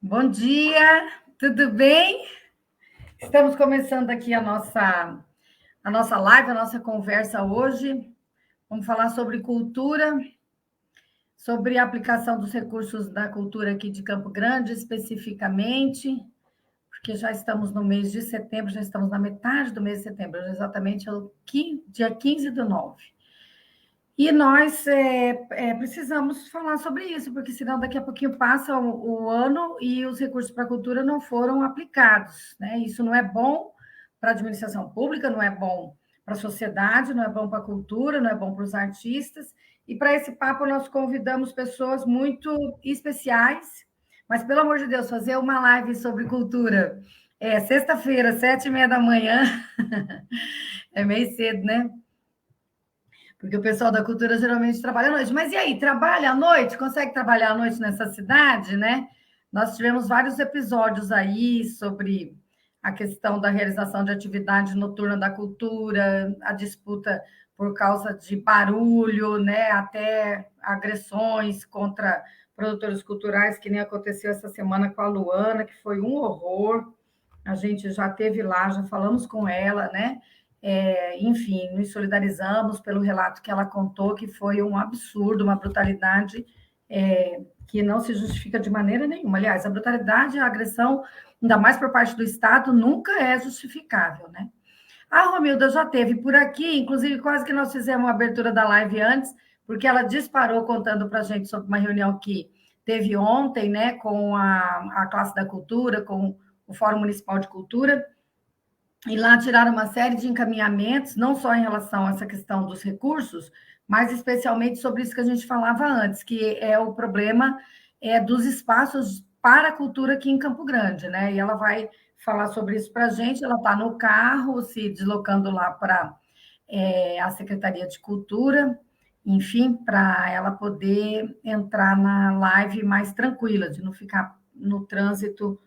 Bom dia, tudo bem? Estamos começando aqui a nossa live, a nossa conversa hoje. Vamos falar sobre cultura, sobre a aplicação dos recursos da cultura aqui de Campo Grande, especificamente, porque já estamos no mês de setembro, já estamos na metade do mês de setembro, exatamente o dia 15/9. E nós precisamos falar sobre isso, porque senão daqui a pouquinho passa o ano e os recursos para a cultura não foram aplicados, né? Isso não é bom para a administração pública, não é bom para a sociedade, não é bom para a cultura, não é bom para os artistas. E para esse papo nós convidamos pessoas muito especiais, mas pelo amor de Deus, fazer uma live sobre cultura. Sexta-feira, 7h30 da manhã, é meio cedo, né? Porque o pessoal da cultura geralmente trabalha à noite. Mas e aí, trabalha à noite? Consegue trabalhar à noite nessa cidade, né? Nós tivemos vários episódios aí sobre a questão da realização de atividade noturna da cultura, a disputa por causa de barulho, né? Até agressões contra produtores culturais, que nem aconteceu essa semana com a Luana, que foi um horror. A gente já teve lá, já falamos com ela, né? Enfim, nos solidarizamos pelo relato que ela contou, que foi um absurdo, uma brutalidade que não se justifica de maneira nenhuma. Aliás, a brutalidade, a agressão, ainda mais por parte do Estado, nunca é justificável, né? A Romilda já teve por aqui, inclusive quase que nós fizemos uma abertura da live antes, porque ela disparou contando para a gente sobre uma reunião que teve ontem, né, com a classe da cultura, com o Fórum Municipal de Cultura, e lá tiraram uma série de encaminhamentos, não só em relação a essa questão dos recursos, mas especialmente sobre isso que a gente falava antes, que é o problema dos espaços para a cultura aqui em Campo Grande, né? E ela vai falar sobre isso para a gente. Ela está no carro, se deslocando lá para a Secretaria de Cultura, enfim, para ela poder entrar na live mais tranquila, de não ficar no trânsito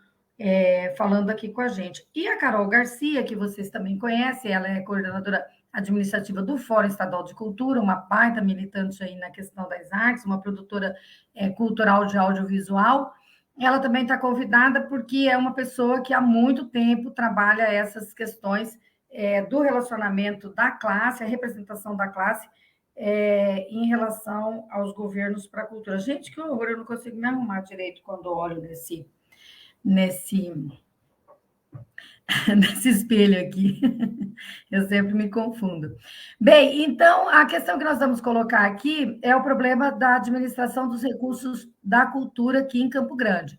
falando aqui com a gente. E a Carol Garcia, que vocês também conhecem, ela é coordenadora administrativa do Fórum Estadual de Cultura, uma baita militante aí na questão das artes, uma produtora cultural de audiovisual. Ela também está convidada porque é uma pessoa que há muito tempo trabalha essas questões do relacionamento da classe, a representação da classe em relação aos governos para a cultura. Gente, que horror, eu não consigo me arrumar direito quando olho nesse nesse espelho aqui. Eu sempre me confundo. Bem, então, a questão que nós vamos colocar aqui é o problema da administração dos recursos da cultura aqui em Campo Grande.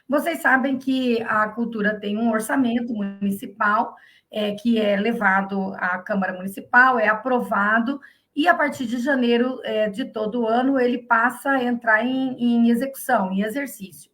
Vocês sabem que a cultura tem um orçamento municipal que é levado à Câmara Municipal, é aprovado, e a partir de janeiro de todo ano ele passa a entrar em execução, em exercício.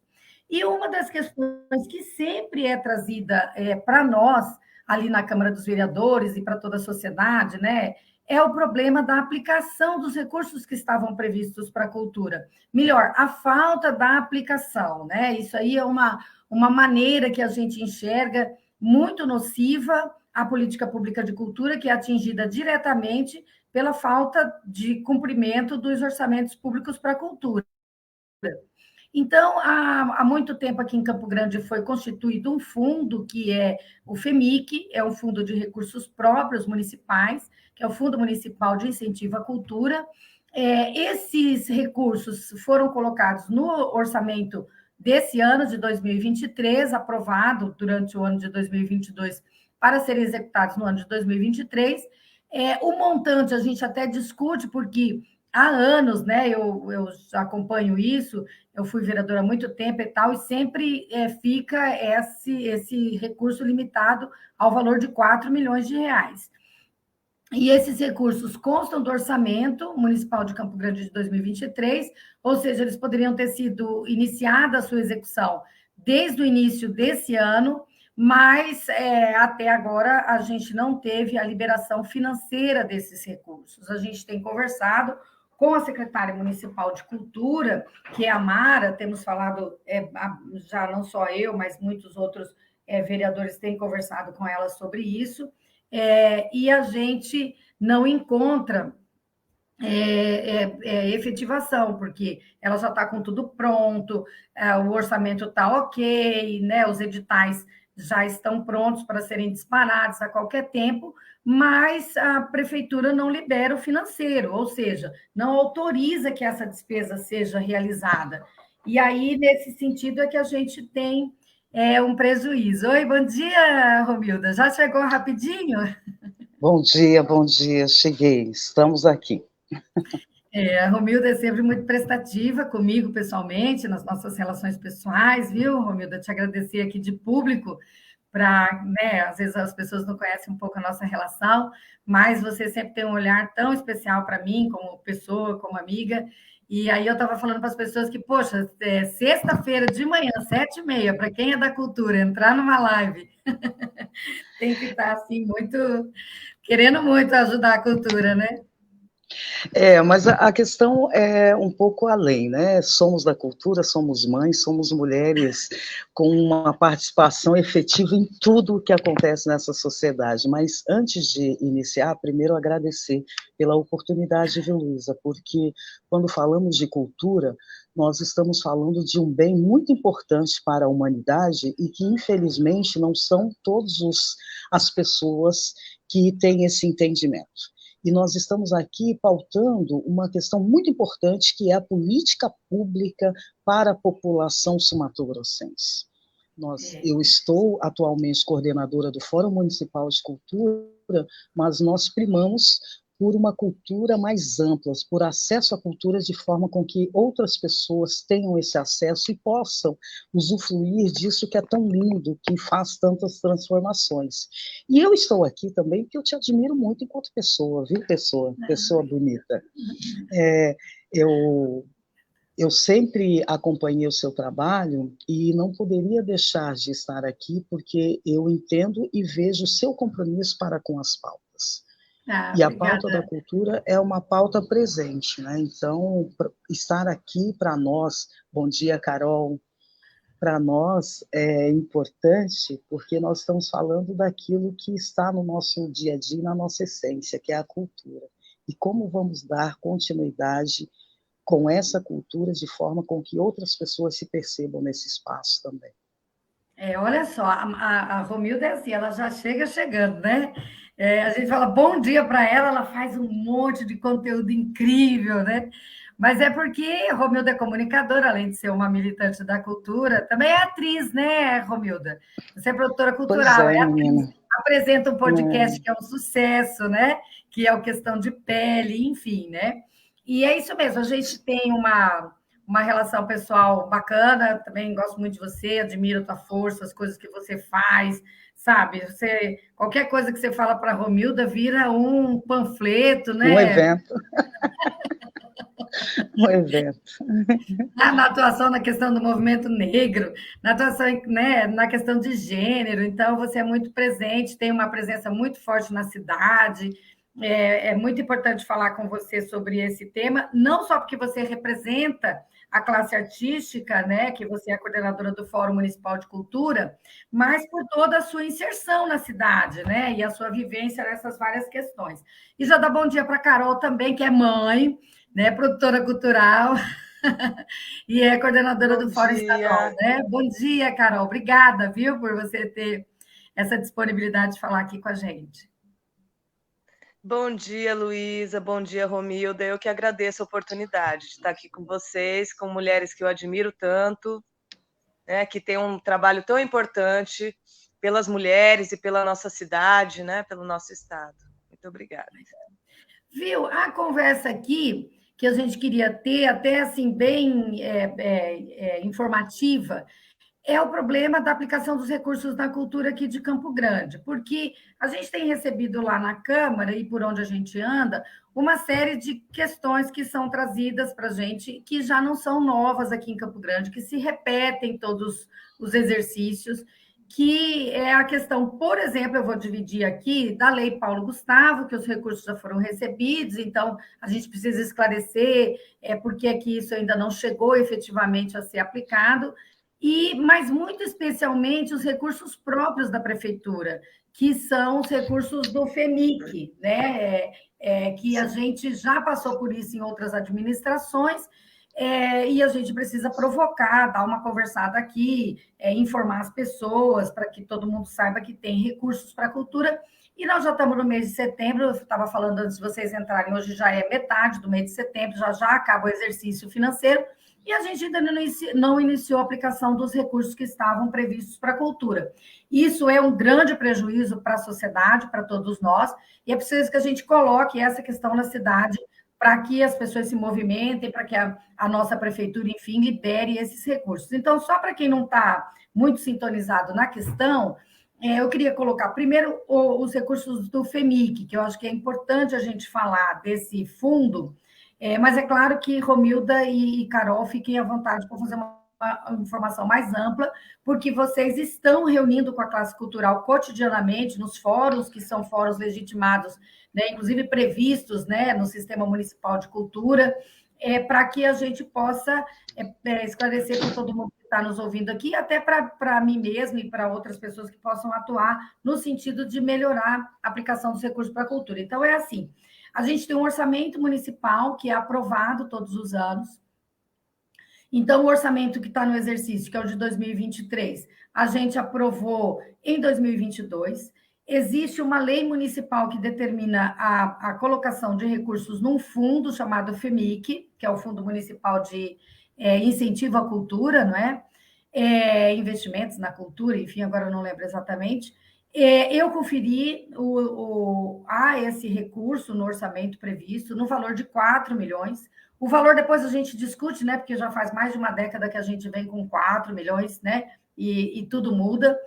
E uma das questões que sempre é trazida para nós, ali na Câmara dos Vereadores e para toda a sociedade, né, é o problema da aplicação dos recursos que estavam previstos para a cultura. Melhor, a falta da aplicação, né? Isso aí é uma maneira que a gente enxerga muito nociva à política pública de cultura, que é atingida diretamente pela falta de cumprimento dos orçamentos públicos para a cultura. Então, há muito tempo aqui em Campo Grande foi constituído um fundo, que é o FEMIC, é um fundo de recursos próprios municipais, que é o Fundo Municipal de Incentivo à Cultura. Esses recursos foram colocados no orçamento desse ano de 2023, aprovado durante o ano de 2022, para serem executados no ano de 2023. O montante a gente até discute, porque há anos, né, eu acompanho isso, eu fui vereadora há muito tempo e tal, e sempre fica esse recurso limitado ao valor de 4 milhões de reais. E esses recursos constam do orçamento municipal de Campo Grande de 2023, ou seja, eles poderiam ter sido iniciada a sua execução desde o início desse ano, mas até agora a gente não teve a liberação financeira desses recursos. A gente tem conversado com a secretária municipal de cultura, que é a Mara, temos falado, já não só eu, mas muitos outros vereadores têm conversado com ela sobre isso, e a gente não encontra efetivação, porque ela já está com tudo pronto, o orçamento está ok, né? Os editais já estão prontos para serem disparados a qualquer tempo, mas a prefeitura não libera o financeiro, ou seja, não autoriza que essa despesa seja realizada. E aí, nesse sentido, é que a gente tem um prejuízo. Oi, bom dia, Romilda. Já chegou rapidinho? Bom dia, cheguei, estamos aqui. A Romilda é sempre muito prestativa comigo pessoalmente, nas nossas relações pessoais, viu, Romilda? Te agradecer aqui de público, para, né, às vezes as pessoas não conhecem um pouco a nossa relação, mas você sempre tem um olhar tão especial para mim, como pessoa, como amiga. E aí eu estava falando para as pessoas que, poxa, sexta-feira de manhã, 7h30, para quem é da cultura, entrar numa live, tem que estar assim, muito, querendo muito ajudar a cultura, né? Mas a questão é um pouco além, né? Somos da cultura, somos mães, somos mulheres com uma participação efetiva em tudo o que acontece nessa sociedade. Mas antes de iniciar, primeiro agradecer pela oportunidade, viu, Luísa? Porque quando falamos de cultura, nós estamos falando de um bem muito importante para a humanidade e que, infelizmente, não são todas as pessoas que têm esse entendimento. E nós estamos aqui pautando uma questão muito importante, que é a política pública para a população sumatogrossense. Eu estou atualmente coordenadora do Fórum Municipal de Cultura, mas nós primamos por uma cultura mais ampla, por acesso à cultura de forma com que outras pessoas tenham esse acesso e possam usufruir disso que é tão lindo, que faz tantas transformações. E eu estou aqui também porque eu te admiro muito enquanto pessoa, viu, pessoa bonita. Eu sempre acompanhei o seu trabalho e não poderia deixar de estar aqui porque eu entendo e vejo o seu compromisso para com as pautas. E a pauta da Obrigada. cultura é uma pauta presente, né? Então, estar aqui para nós, bom dia, Carol, para nós é importante porque nós estamos falando daquilo que está no nosso dia a dia, na nossa essência, que é a cultura. E como vamos dar continuidade com essa cultura de forma com que outras pessoas se percebam nesse espaço também. Olha só, a Romilda é assim, ela já chega chegando, né? A gente fala bom dia para ela, ela faz um monte de conteúdo incrível, né? Mas é porque Romilda é comunicadora, além de ser uma militante da cultura, também é atriz, né, Romilda? Você é produtora Pois cultural, é, é atriz, menina. apresenta um podcast que é um sucesso, né? Que é o Questão de Pele, enfim, né? E é isso mesmo, a gente tem uma relação pessoal bacana, também gosto muito de você, admiro a tua força, as coisas que você faz, sabe? Qualquer coisa que você fala para a Romilda vira um panfleto, Um né? evento. Um evento. Na atuação na questão do movimento negro, na atuação, né, na questão de gênero, então você é muito presente, tem uma presença muito forte na cidade. É muito importante falar com você sobre esse tema, não só porque você representa a classe artística, né, que você é a coordenadora do Fórum Municipal de Cultura, mas por toda a sua inserção na cidade, né, e a sua vivência nessas várias questões. E já dá bom dia para a Carol também, que é mãe, né, produtora cultural, e é coordenadora Bom do Fórum Estadual, dia. né? Bom dia, Carol. Obrigada, viu, por você ter essa disponibilidade de falar aqui com a gente. Bom dia, Luísa. Bom dia, Romilda. Eu que agradeço a oportunidade de estar aqui com vocês, com mulheres que eu admiro tanto, né, que têm um trabalho tão importante pelas mulheres e pela nossa cidade, né, pelo nosso estado. Muito obrigada. Viu? A conversa aqui que a gente queria ter, até assim, bem informativa, é o problema da aplicação dos recursos na cultura aqui de Campo Grande, porque a gente tem recebido lá na Câmara e por onde a gente anda, uma série de questões que são trazidas para a gente, que já não são novas aqui em Campo Grande, que se repetem todos os exercícios, que é a questão, por exemplo, eu vou dividir aqui, da Lei Paulo Gustavo, que os recursos já foram recebidos, então a gente precisa esclarecer por que é que isso ainda não chegou efetivamente a ser aplicado, mas muito especialmente os recursos próprios da prefeitura, que são os recursos do FEMIC, né? Que a gente já passou por isso em outras administrações, e a gente precisa provocar, dar uma conversada aqui, informar as pessoas para que todo mundo saiba que tem recursos para a cultura. E nós já estamos no mês de setembro, eu estava falando antes de vocês entrarem, hoje já é metade do mês de setembro, já acaba o exercício financeiro, e a gente ainda não iniciou a aplicação dos recursos que estavam previstos para a cultura. Isso é um grande prejuízo para a sociedade, para todos nós, e é preciso que a gente coloque essa questão na cidade para que as pessoas se movimentem, para que a nossa prefeitura, enfim, libere esses recursos. Então, só para quem não está muito sintonizado na questão, eu queria colocar primeiro os recursos do FEMIC, que eu acho que é importante a gente falar desse fundo, mas é claro que Romilda e Carol fiquem à vontade para fazer uma informação mais ampla, porque vocês estão reunindo com a classe cultural cotidianamente nos fóruns, que são fóruns legitimados, né, inclusive previstos, né, no Sistema Municipal de Cultura, para que a gente possa esclarecer para todo mundo que está nos ouvindo aqui, até para mim mesma e para outras pessoas que possam atuar no sentido de melhorar a aplicação dos recursos para a cultura. Então, é assim, a gente tem um orçamento municipal que é aprovado todos os anos. Então, o orçamento que está no exercício, que é o de 2023, a gente aprovou em 2022. Existe uma lei municipal que determina a colocação de recursos num fundo chamado FEMIC, que é o Fundo Municipal de Incentivo à Cultura, não é? Investimentos na cultura, enfim, agora eu não lembro exatamente. Eu conferi esse recurso no orçamento previsto, no valor de 4 milhões. O valor depois a gente discute, né? Porque já faz mais de uma década que a gente vem com 4 milhões, né? E tudo muda.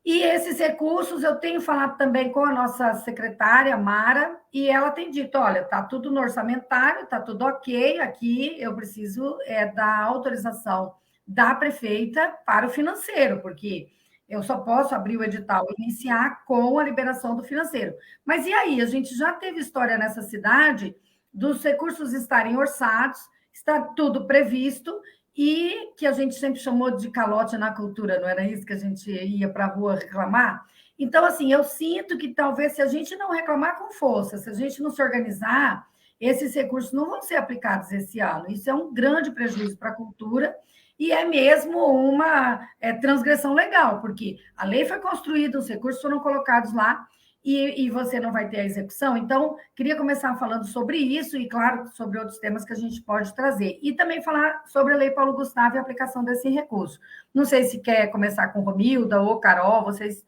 E esses recursos eu tenho falado também com a nossa secretária, Mara, e ela tem dito: olha, está tudo no orçamentário, está tudo ok, aqui eu preciso da autorização da prefeita para o financeiro, porque eu só posso abrir o edital e iniciar com a liberação do financeiro. Mas e aí? A gente já teve história nessa cidade dos recursos estarem orçados, está tudo previsto, e que a gente sempre chamou de calote na cultura, não era isso que a gente ia para a rua reclamar? Então, assim, eu sinto que talvez se a gente não reclamar com força, se a gente não se organizar, esses recursos não vão ser aplicados esse ano. Isso é um grande prejuízo para a cultura e é mesmo uma transgressão legal, porque a lei foi construída, os recursos foram colocados lá, e você não vai ter a execução. Então, queria começar falando sobre isso e, claro, sobre outros temas que a gente pode trazer. E também falar sobre a Lei Paulo Gustavo e a aplicação desse recurso. Não sei se quer começar com Romilda ou Carol, vocês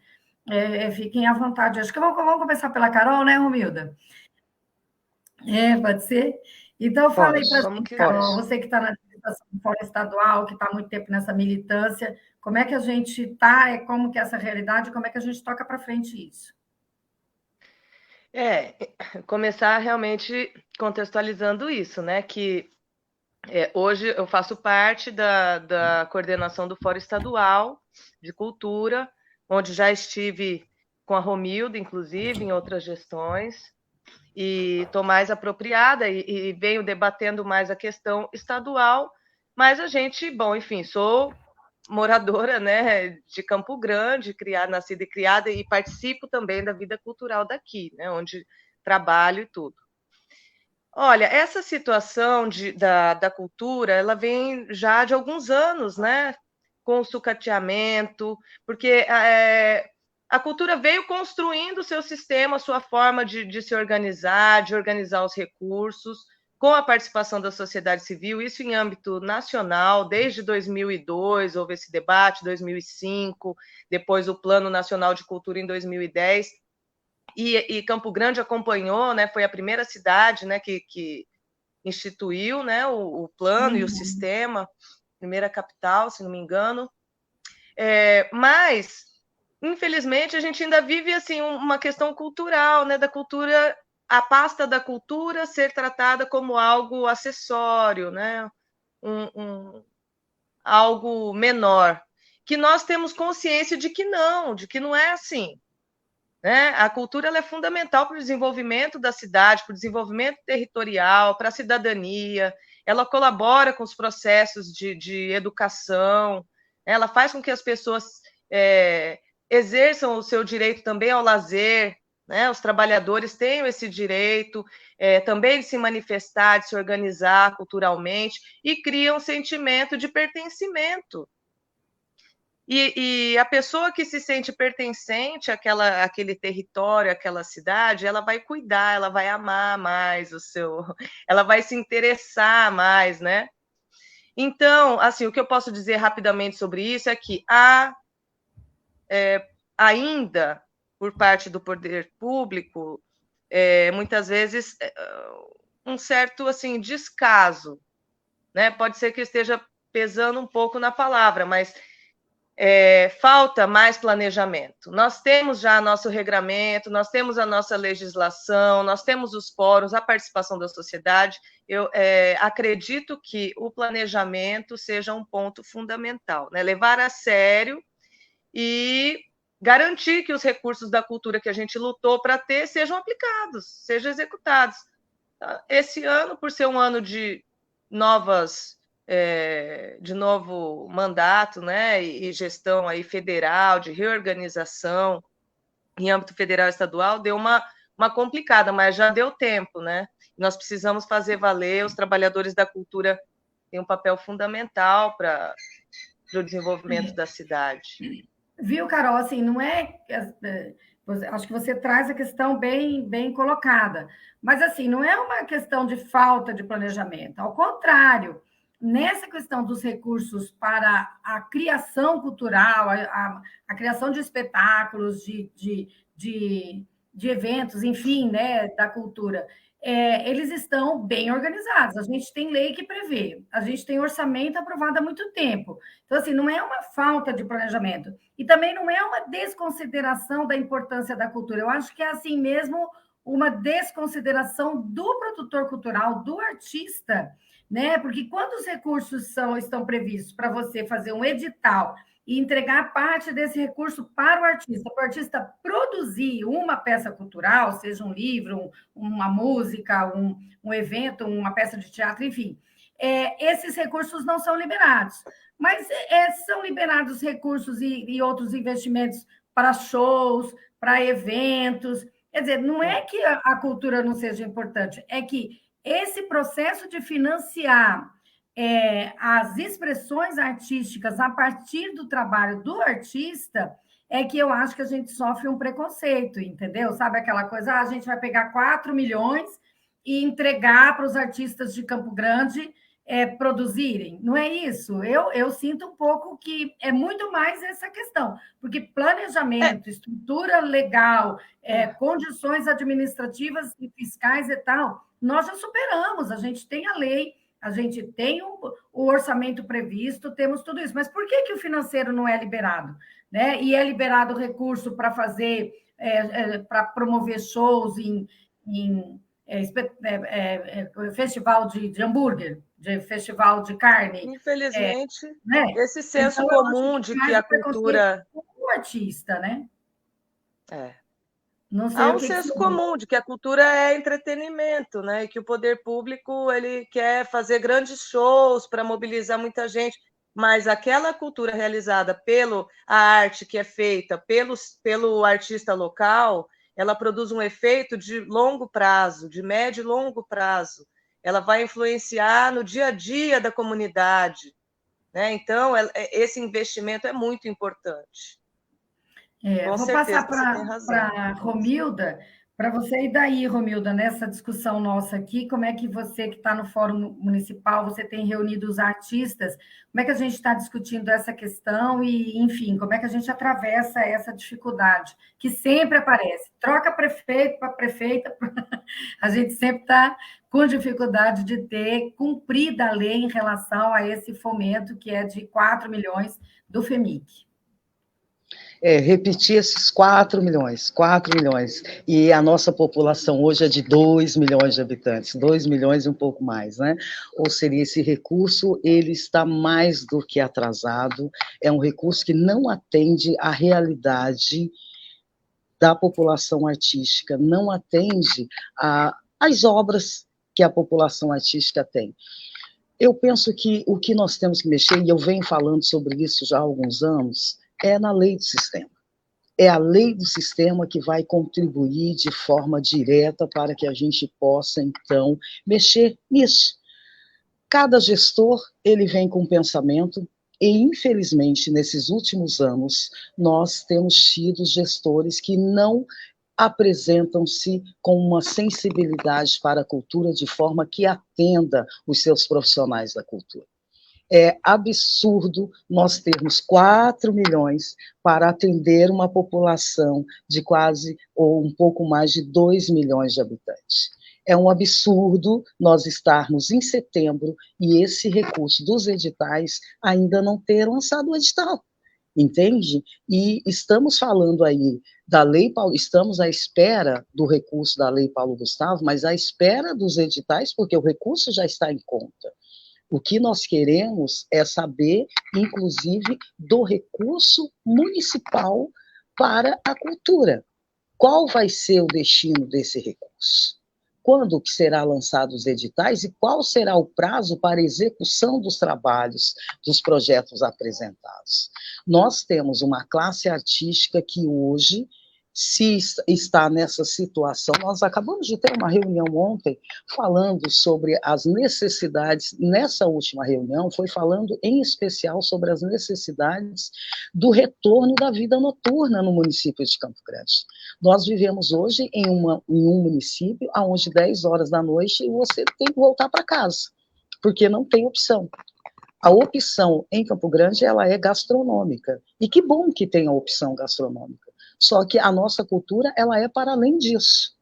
fiquem à vontade. Acho que vamos começar pela Carol, né, Romilda? Pode ser? Então, fala aí para a gente, Carol, você que está na administração do Fórum Estadual, que está há muito tempo nessa militância, como é que a gente está, como que é essa realidade, como é que a gente toca para frente isso? Começar realmente contextualizando isso, né? Que hoje eu faço parte da coordenação do Fórum Estadual de Cultura, onde já estive com a Romilda, inclusive, em outras gestões, e estou mais apropriada e venho debatendo mais a questão estadual, mas a gente, bom, enfim, sou moradora, né, de Campo Grande, nascida e criada, e participo também da vida cultural daqui, né, onde trabalho e tudo. Olha, essa situação da cultura, ela vem já de alguns anos, né, com o sucateamento, porque a cultura veio construindo o seu sistema, a sua forma de se organizar, de organizar os recursos, com a participação da sociedade civil, isso em âmbito nacional, desde 2002 houve esse debate, 2005, depois o Plano Nacional de Cultura em 2010, e Campo Grande acompanhou, né, foi a primeira cidade, né, que instituiu, né, o plano e o sistema, primeira capital, se não me engano, mas, infelizmente, a gente ainda vive assim, uma questão cultural, né, da cultura, a pasta da cultura ser tratada como algo acessório, né? Algo menor, que nós temos consciência de que não é assim. Né? A cultura ela é fundamental para o desenvolvimento da cidade, para o desenvolvimento territorial, para a cidadania, ela colabora com os processos de educação, Ela faz com que as pessoas exerçam o seu direito também ao lazer, né? Os trabalhadores tenham esse direito também de se manifestar, de se organizar culturalmente, e cria um sentimento de pertencimento. E a pessoa que se sente pertencente àquele território, àquela cidade, ela vai cuidar, ela vai amar mais ela vai se interessar mais, né? Então, assim, o que eu posso dizer rapidamente sobre isso é que há ainda, por parte do poder público, muitas vezes um certo assim descaso, né? Pode ser que esteja pesando um pouco na palavra, mas falta mais planejamento. Nós temos já nosso regramento, nós temos a nossa legislação, nós temos os fóruns, a participação da sociedade. Eu acredito que o planejamento seja um ponto fundamental, né? Levar a sério e garantir que os recursos da cultura que a gente lutou para ter sejam aplicados, sejam executados. Esse ano, por ser um ano de novo mandato, né, e gestão aí federal, de reorganização em âmbito federal e estadual, deu uma complicada, mas já deu tempo, né? Nós precisamos fazer valer, os trabalhadores da cultura têm um papel fundamental para o desenvolvimento da cidade. Viu, Carol? Assim, não é. Acho que você traz a questão bem colocada, mas assim, não é uma questão de falta de planejamento, ao contrário, nessa questão dos recursos para a criação cultural, a criação de espetáculos, de eventos, enfim, né, da cultura, eles estão bem organizados. A gente tem lei que prevê, a gente tem orçamento aprovado há muito tempo. Então, assim, não é uma falta de planejamento. E também não é uma desconsideração da importância da cultura. Eu acho que é assim mesmo uma desconsideração do produtor cultural, do artista, né? Porque quando os recursos estão previstos para você fazer um edital e entregar parte desse recurso para o artista produzir uma peça cultural, seja um livro, uma música, um evento, uma peça de teatro, enfim, esses recursos não são liberados. Mas são liberados recursos e outros investimentos para shows, para eventos. Quer dizer, não é que a cultura não seja importante, é que esse processo de financiar as expressões artísticas a partir do trabalho do artista é que eu acho que a gente sofre um preconceito, entendeu? Sabe aquela coisa, a gente vai pegar 4 milhões e entregar para os artistas de Campo Grande produzirem. Não é isso? Eu sinto um pouco que é muito mais essa questão, porque planejamento, estrutura legal, condições administrativas e fiscais e tal, nós já superamos, a gente tem a lei, a gente tem o orçamento previsto, temos tudo isso. Mas por que o financeiro não é liberado? Né? E é liberado recurso para fazer, para promover shows em festival de hambúrguer, de festival de carne. Infelizmente, né? esse senso então, comum de que a cultura... O artista, né? Não sei. Há um senso comum de que a cultura é entretenimento, né? E que o poder público ele quer fazer grandes shows para mobilizar muita gente, mas aquela cultura realizada a arte que é feita pelo artista local, ela produz um efeito de longo prazo, de médio e longo prazo. Ela vai influenciar no dia a dia da comunidade, né? Então, esse investimento é muito importante. Vou passar para a Romilda, para você. E daí, Romilda, nessa discussão nossa aqui, como é que você, que está no Fórum Municipal, você tem reunido os artistas, como é que a gente está discutindo essa questão e, enfim, como é que a gente atravessa essa dificuldade que sempre aparece? Troca prefeito para prefeita, a gente sempre está com dificuldade de ter cumprida a lei em relação a esse fomento que é de 4 milhões do FEMIC. Repetir esses 4 milhões, e a nossa população hoje é de 2 milhões de habitantes, 2 milhões e um pouco mais, né? Ou seja, esse recurso, ele está mais do que atrasado, é um recurso que não atende à realidade da população artística, não atende às obras que a população artística tem. Eu penso que o que nós temos que mexer, e eu venho falando sobre isso já há alguns anos, é na lei do sistema. É a lei do sistema que vai contribuir de forma direta para que a gente possa, então, mexer nisso. Cada gestor, ele vem com um pensamento, e, infelizmente, nesses últimos anos, nós temos tido gestores que não apresentam-se com uma sensibilidade para a cultura de forma que atenda os seus profissionais da cultura. É absurdo nós termos 4 milhões para atender uma população de quase, ou um pouco mais de 2 milhões de habitantes. É um absurdo nós estarmos em setembro e esse recurso dos editais ainda não ter lançado o edital, entende? E estamos falando aí da Lei Paulo, estamos à espera do recurso da Lei Paulo Gustavo, mas à espera dos editais, porque o recurso já está em conta. O que nós queremos é saber, inclusive, do recurso municipal para a cultura. Qual vai ser o destino desse recurso? Quando que será lançado os editais e qual será o prazo para a execução dos trabalhos, dos projetos apresentados? Nós temos uma classe artística que hoje, se está nessa situação, nós acabamos de ter uma reunião ontem falando sobre as necessidades, nessa última reunião foi falando em especial sobre as necessidades do retorno da vida noturna no município de Campo Grande. Nós vivemos hoje em um município onde 10 horas da noite você tem que voltar para casa, porque não tem opção. A opção em Campo Grande, ela é gastronômica, e que bom que tem a opção gastronômica. Só que a nossa cultura, ela é para além disso,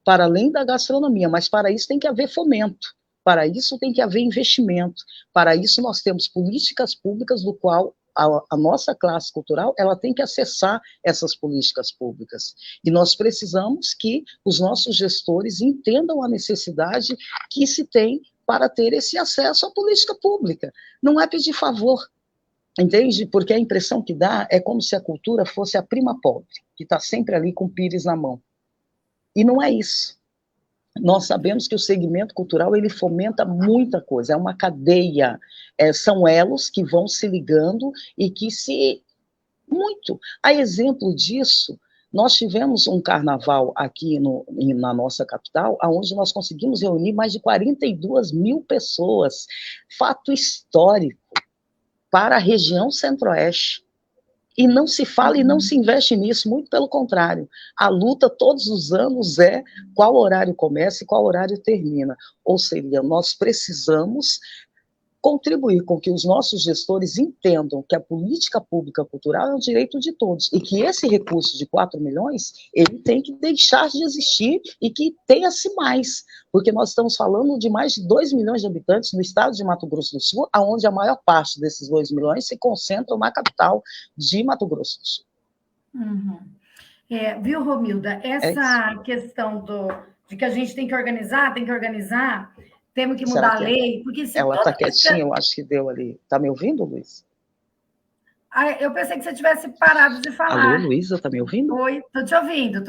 para além da gastronomia, mas para isso tem que haver fomento, para isso tem que haver investimento, para isso nós temos políticas públicas do qual a nossa classe cultural, ela tem que acessar essas políticas públicas. E nós precisamos que os nossos gestores entendam a necessidade que se tem para ter esse acesso à política pública. Não é pedir favor, entende? Porque a impressão que dá é como se a cultura fosse a prima pobre, que está sempre ali com o pires na mão. E não é isso. Nós sabemos que o segmento cultural, ele fomenta muita coisa, é uma cadeia, são elos que vão se ligando e que se... Muito. A exemplo disso, nós tivemos um carnaval aqui na nossa capital, onde nós conseguimos reunir mais de 42 mil pessoas, fato histórico, para a região centro-oeste. E não se fala e não se investe nisso, muito pelo contrário. A luta todos os anos é qual horário começa e qual horário termina. Ou seja, nós precisamos contribuir com que os nossos gestores entendam que a política pública cultural é um direito de todos, e que esse recurso de 4 milhões, ele tem que deixar de existir e que tenha-se mais, porque nós estamos falando de mais de 2 milhões de habitantes no estado de Mato Grosso do Sul, onde a maior parte desses 2 milhões se concentram na capital de Mato Grosso do Sul. Uhum. Viu, Romilda, essa questão de que a gente tem que organizar, temos que mudar a lei, porque se ela está quietinha, eu acho que deu ali. Está me ouvindo, Luiz? Eu pensei que você tivesse parado de falar. Alô, Luísa, está me ouvindo? Oi, estou te ouvindo.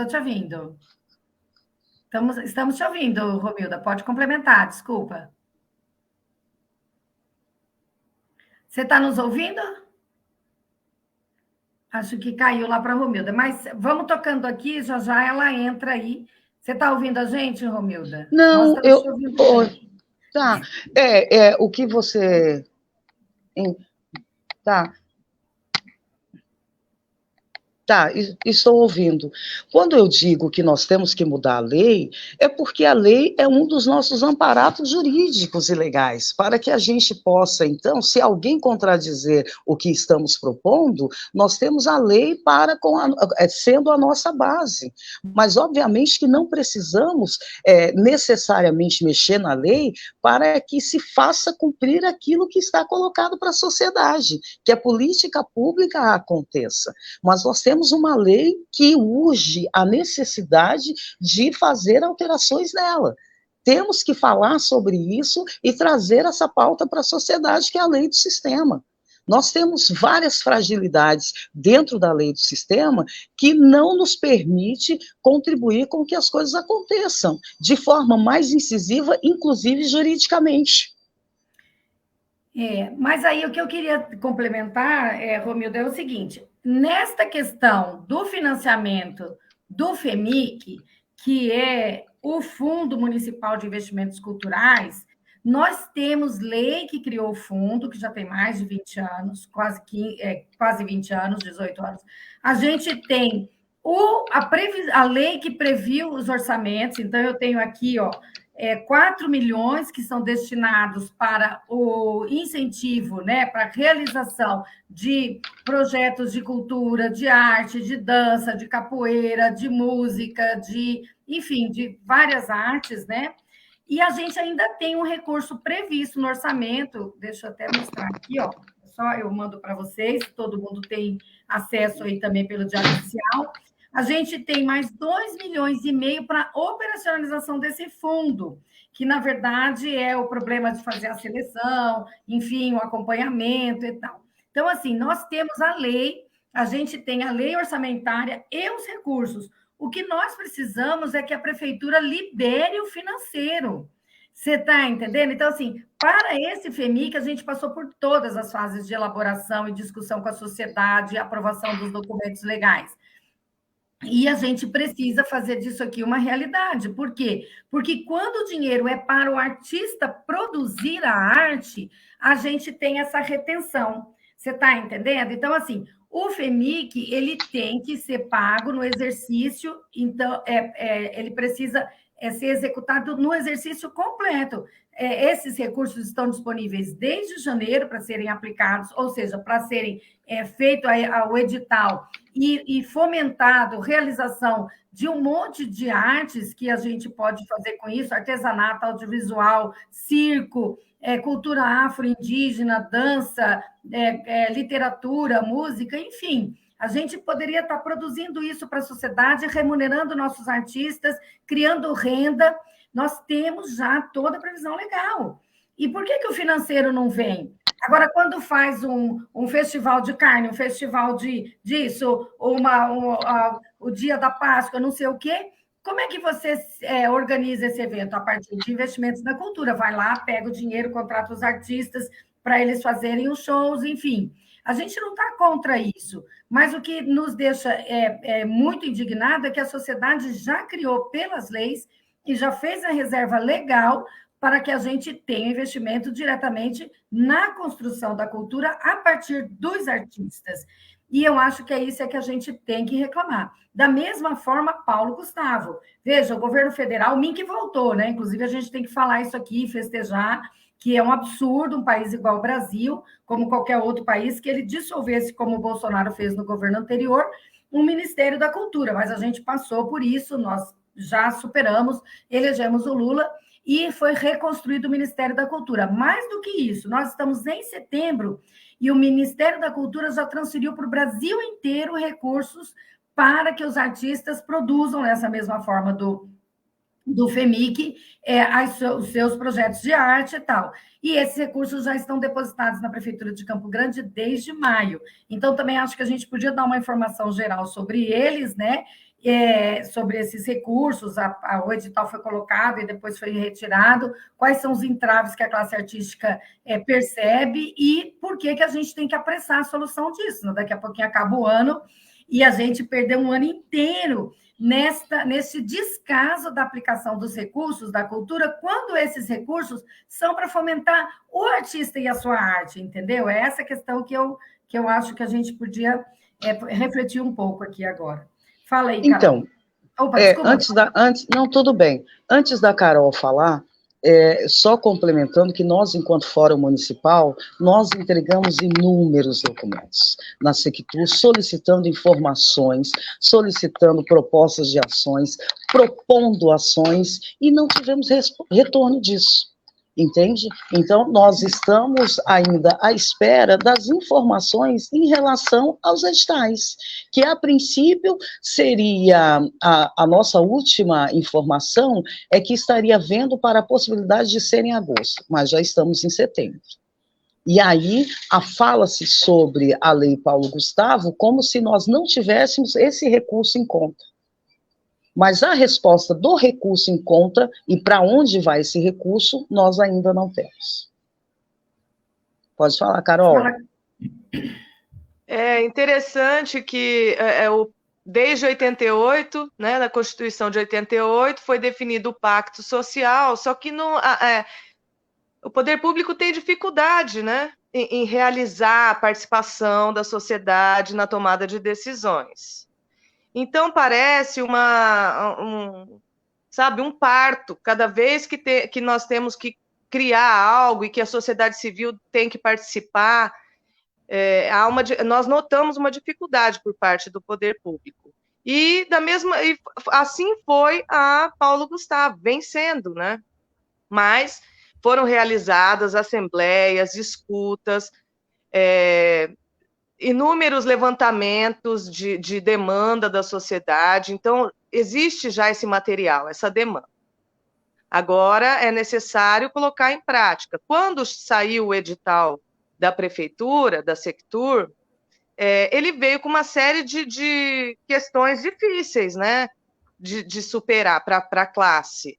Estamos te ouvindo, Romilda, pode complementar, desculpa. Você está nos ouvindo? Acho que caiu lá para a Romilda, mas vamos tocando aqui, já já ela entra aí. Você está ouvindo a gente, Romilda? Não, Tá, o que você... Tá, estou ouvindo. Quando eu digo que nós temos que mudar a lei, é porque a lei é um dos nossos amparados jurídicos e legais, para que a gente possa, então, se alguém contradizer o que estamos propondo, nós temos a lei sendo a nossa base. Mas, obviamente, que não precisamos necessariamente mexer na lei para que se faça cumprir aquilo que está colocado para a sociedade, que a política pública aconteça. Mas nós temos uma lei que urge a necessidade de fazer alterações nela. Temos que falar sobre isso e trazer essa pauta para a sociedade, que é a lei do sistema. Nós temos várias fragilidades dentro da lei do sistema que não nos permite contribuir com que as coisas aconteçam de forma mais incisiva, inclusive juridicamente. Mas aí o que eu queria complementar, Romildo, é o seguinte: nesta questão do financiamento do FEMIC, que é o Fundo Municipal de Investimentos Culturais, nós temos lei que criou o fundo, que já tem mais de 20 anos, quase 20 anos, 18 anos. A gente tem a lei que previu os orçamentos, então eu tenho aqui, 4 milhões que são destinados para o incentivo, né, para a realização de projetos de cultura, de arte, de dança, de capoeira, de música, enfim, de várias artes, né? E a gente ainda tem um recurso previsto no orçamento, deixa eu até mostrar aqui, só eu mando para vocês, todo mundo tem acesso aí também pelo Diário Oficial. A gente tem mais 2,5 milhões para operacionalização desse fundo, que, na verdade, é o problema de fazer a seleção, enfim, o acompanhamento e tal. Então, assim, nós temos a lei, a gente tem a lei orçamentária e os recursos. O que nós precisamos é que a prefeitura libere o financeiro. Você está entendendo? Então, assim, para esse FEMIC, a gente passou por todas as fases de elaboração e discussão com a sociedade, aprovação dos documentos legais. E a gente precisa fazer disso aqui uma realidade. Por quê? Porque quando o dinheiro é para o artista produzir a arte, a gente tem essa retenção. Você está entendendo? Então, assim, o FEMIC, ele tem que ser pago no exercício, então, ele precisa ser executado no exercício completo. Esses recursos estão disponíveis desde janeiro para serem aplicados, ou seja, para serem feito o edital e fomentado a realização de um monte de artes que a gente pode fazer com isso, artesanato, audiovisual, circo, cultura afro-indígena, dança, literatura, música, enfim. A gente poderia estar produzindo isso para a sociedade, remunerando nossos artistas, criando renda. Nós temos já toda a previsão legal. E por que o financeiro não vem? Agora, quando faz um festival de carne, um festival disso, o dia da Páscoa, não sei o quê, como é que você organiza esse evento? A partir de investimentos na cultura. Vai lá, pega o dinheiro, contrata os artistas para eles fazerem os shows, enfim. A gente não está contra isso, mas o que nos deixa muito indignado é que a sociedade já criou pelas leis e já fez a reserva legal para que a gente tenha investimento diretamente na construção da cultura a partir dos artistas. E eu acho que é isso que a gente tem que reclamar. Da mesma forma, Paulo Gustavo. Veja, o governo federal, o MINC voltou, né? Inclusive, a gente tem que falar isso aqui, festejar, que é um absurdo um país igual ao Brasil, como qualquer outro país, que ele dissolvesse, como o Bolsonaro fez no governo anterior, um Ministério da Cultura. Mas a gente passou por isso, nós já superamos, elegemos o Lula e foi reconstruído o Ministério da Cultura. Mais do que isso, nós estamos em setembro e o Ministério da Cultura já transferiu para o Brasil inteiro recursos para que os artistas produzam dessa mesma forma do FEMIC, os seus projetos de arte e tal. E esses recursos já estão depositados na Prefeitura de Campo Grande desde maio. Então, também acho que a gente podia dar uma informação geral sobre eles, né? Sobre esses recursos, o edital foi colocado e depois foi retirado, quais são os entraves que a classe artística percebe e por que a gente tem que apressar a solução disso. Né? Daqui a pouquinho acaba o ano e a gente perdeu um ano inteiro nesse descaso da aplicação dos recursos da cultura, quando esses recursos são para fomentar o artista e a sua arte, entendeu? É essa questão que eu acho que a gente podia refletir um pouco aqui agora. Fala aí, Carol. Então, não, tudo bem. Antes da Carol falar, só complementando que nós, enquanto Fórum Municipal, nós entregamos inúmeros documentos na Sectur, solicitando informações, solicitando propostas de ações, propondo ações, e não tivemos retorno disso. Entende? Então, nós estamos ainda à espera das informações em relação aos editais, que a princípio seria a nossa última informação, é que estaria vendo para a possibilidade de ser em agosto, mas já estamos em setembro. E aí, fala-se sobre a Lei Paulo Gustavo como se nós não tivéssemos esse recurso em conta. Mas a resposta do recurso em conta e para onde vai esse recurso, nós ainda não temos. Pode falar, Carol. Fala. É interessante que desde 88, né, na Constituição de 88, foi definido o pacto social, só que o poder público tem dificuldade, né, em realizar a participação da sociedade na tomada de decisões. Então, parece sabe, um parto, cada vez que nós temos que criar algo e que a sociedade civil tem que participar, nós notamos uma dificuldade por parte do poder público. E assim foi a Paulo Gustavo, vem sendo, né? Mas foram realizadas assembleias, escutas, inúmeros levantamentos de demanda da sociedade. Então, existe já esse material, essa demanda. Agora, é necessário colocar em prática. Quando saiu o edital da prefeitura, da Sectur, ele veio com uma série de questões difíceis, né, de superar para a classe,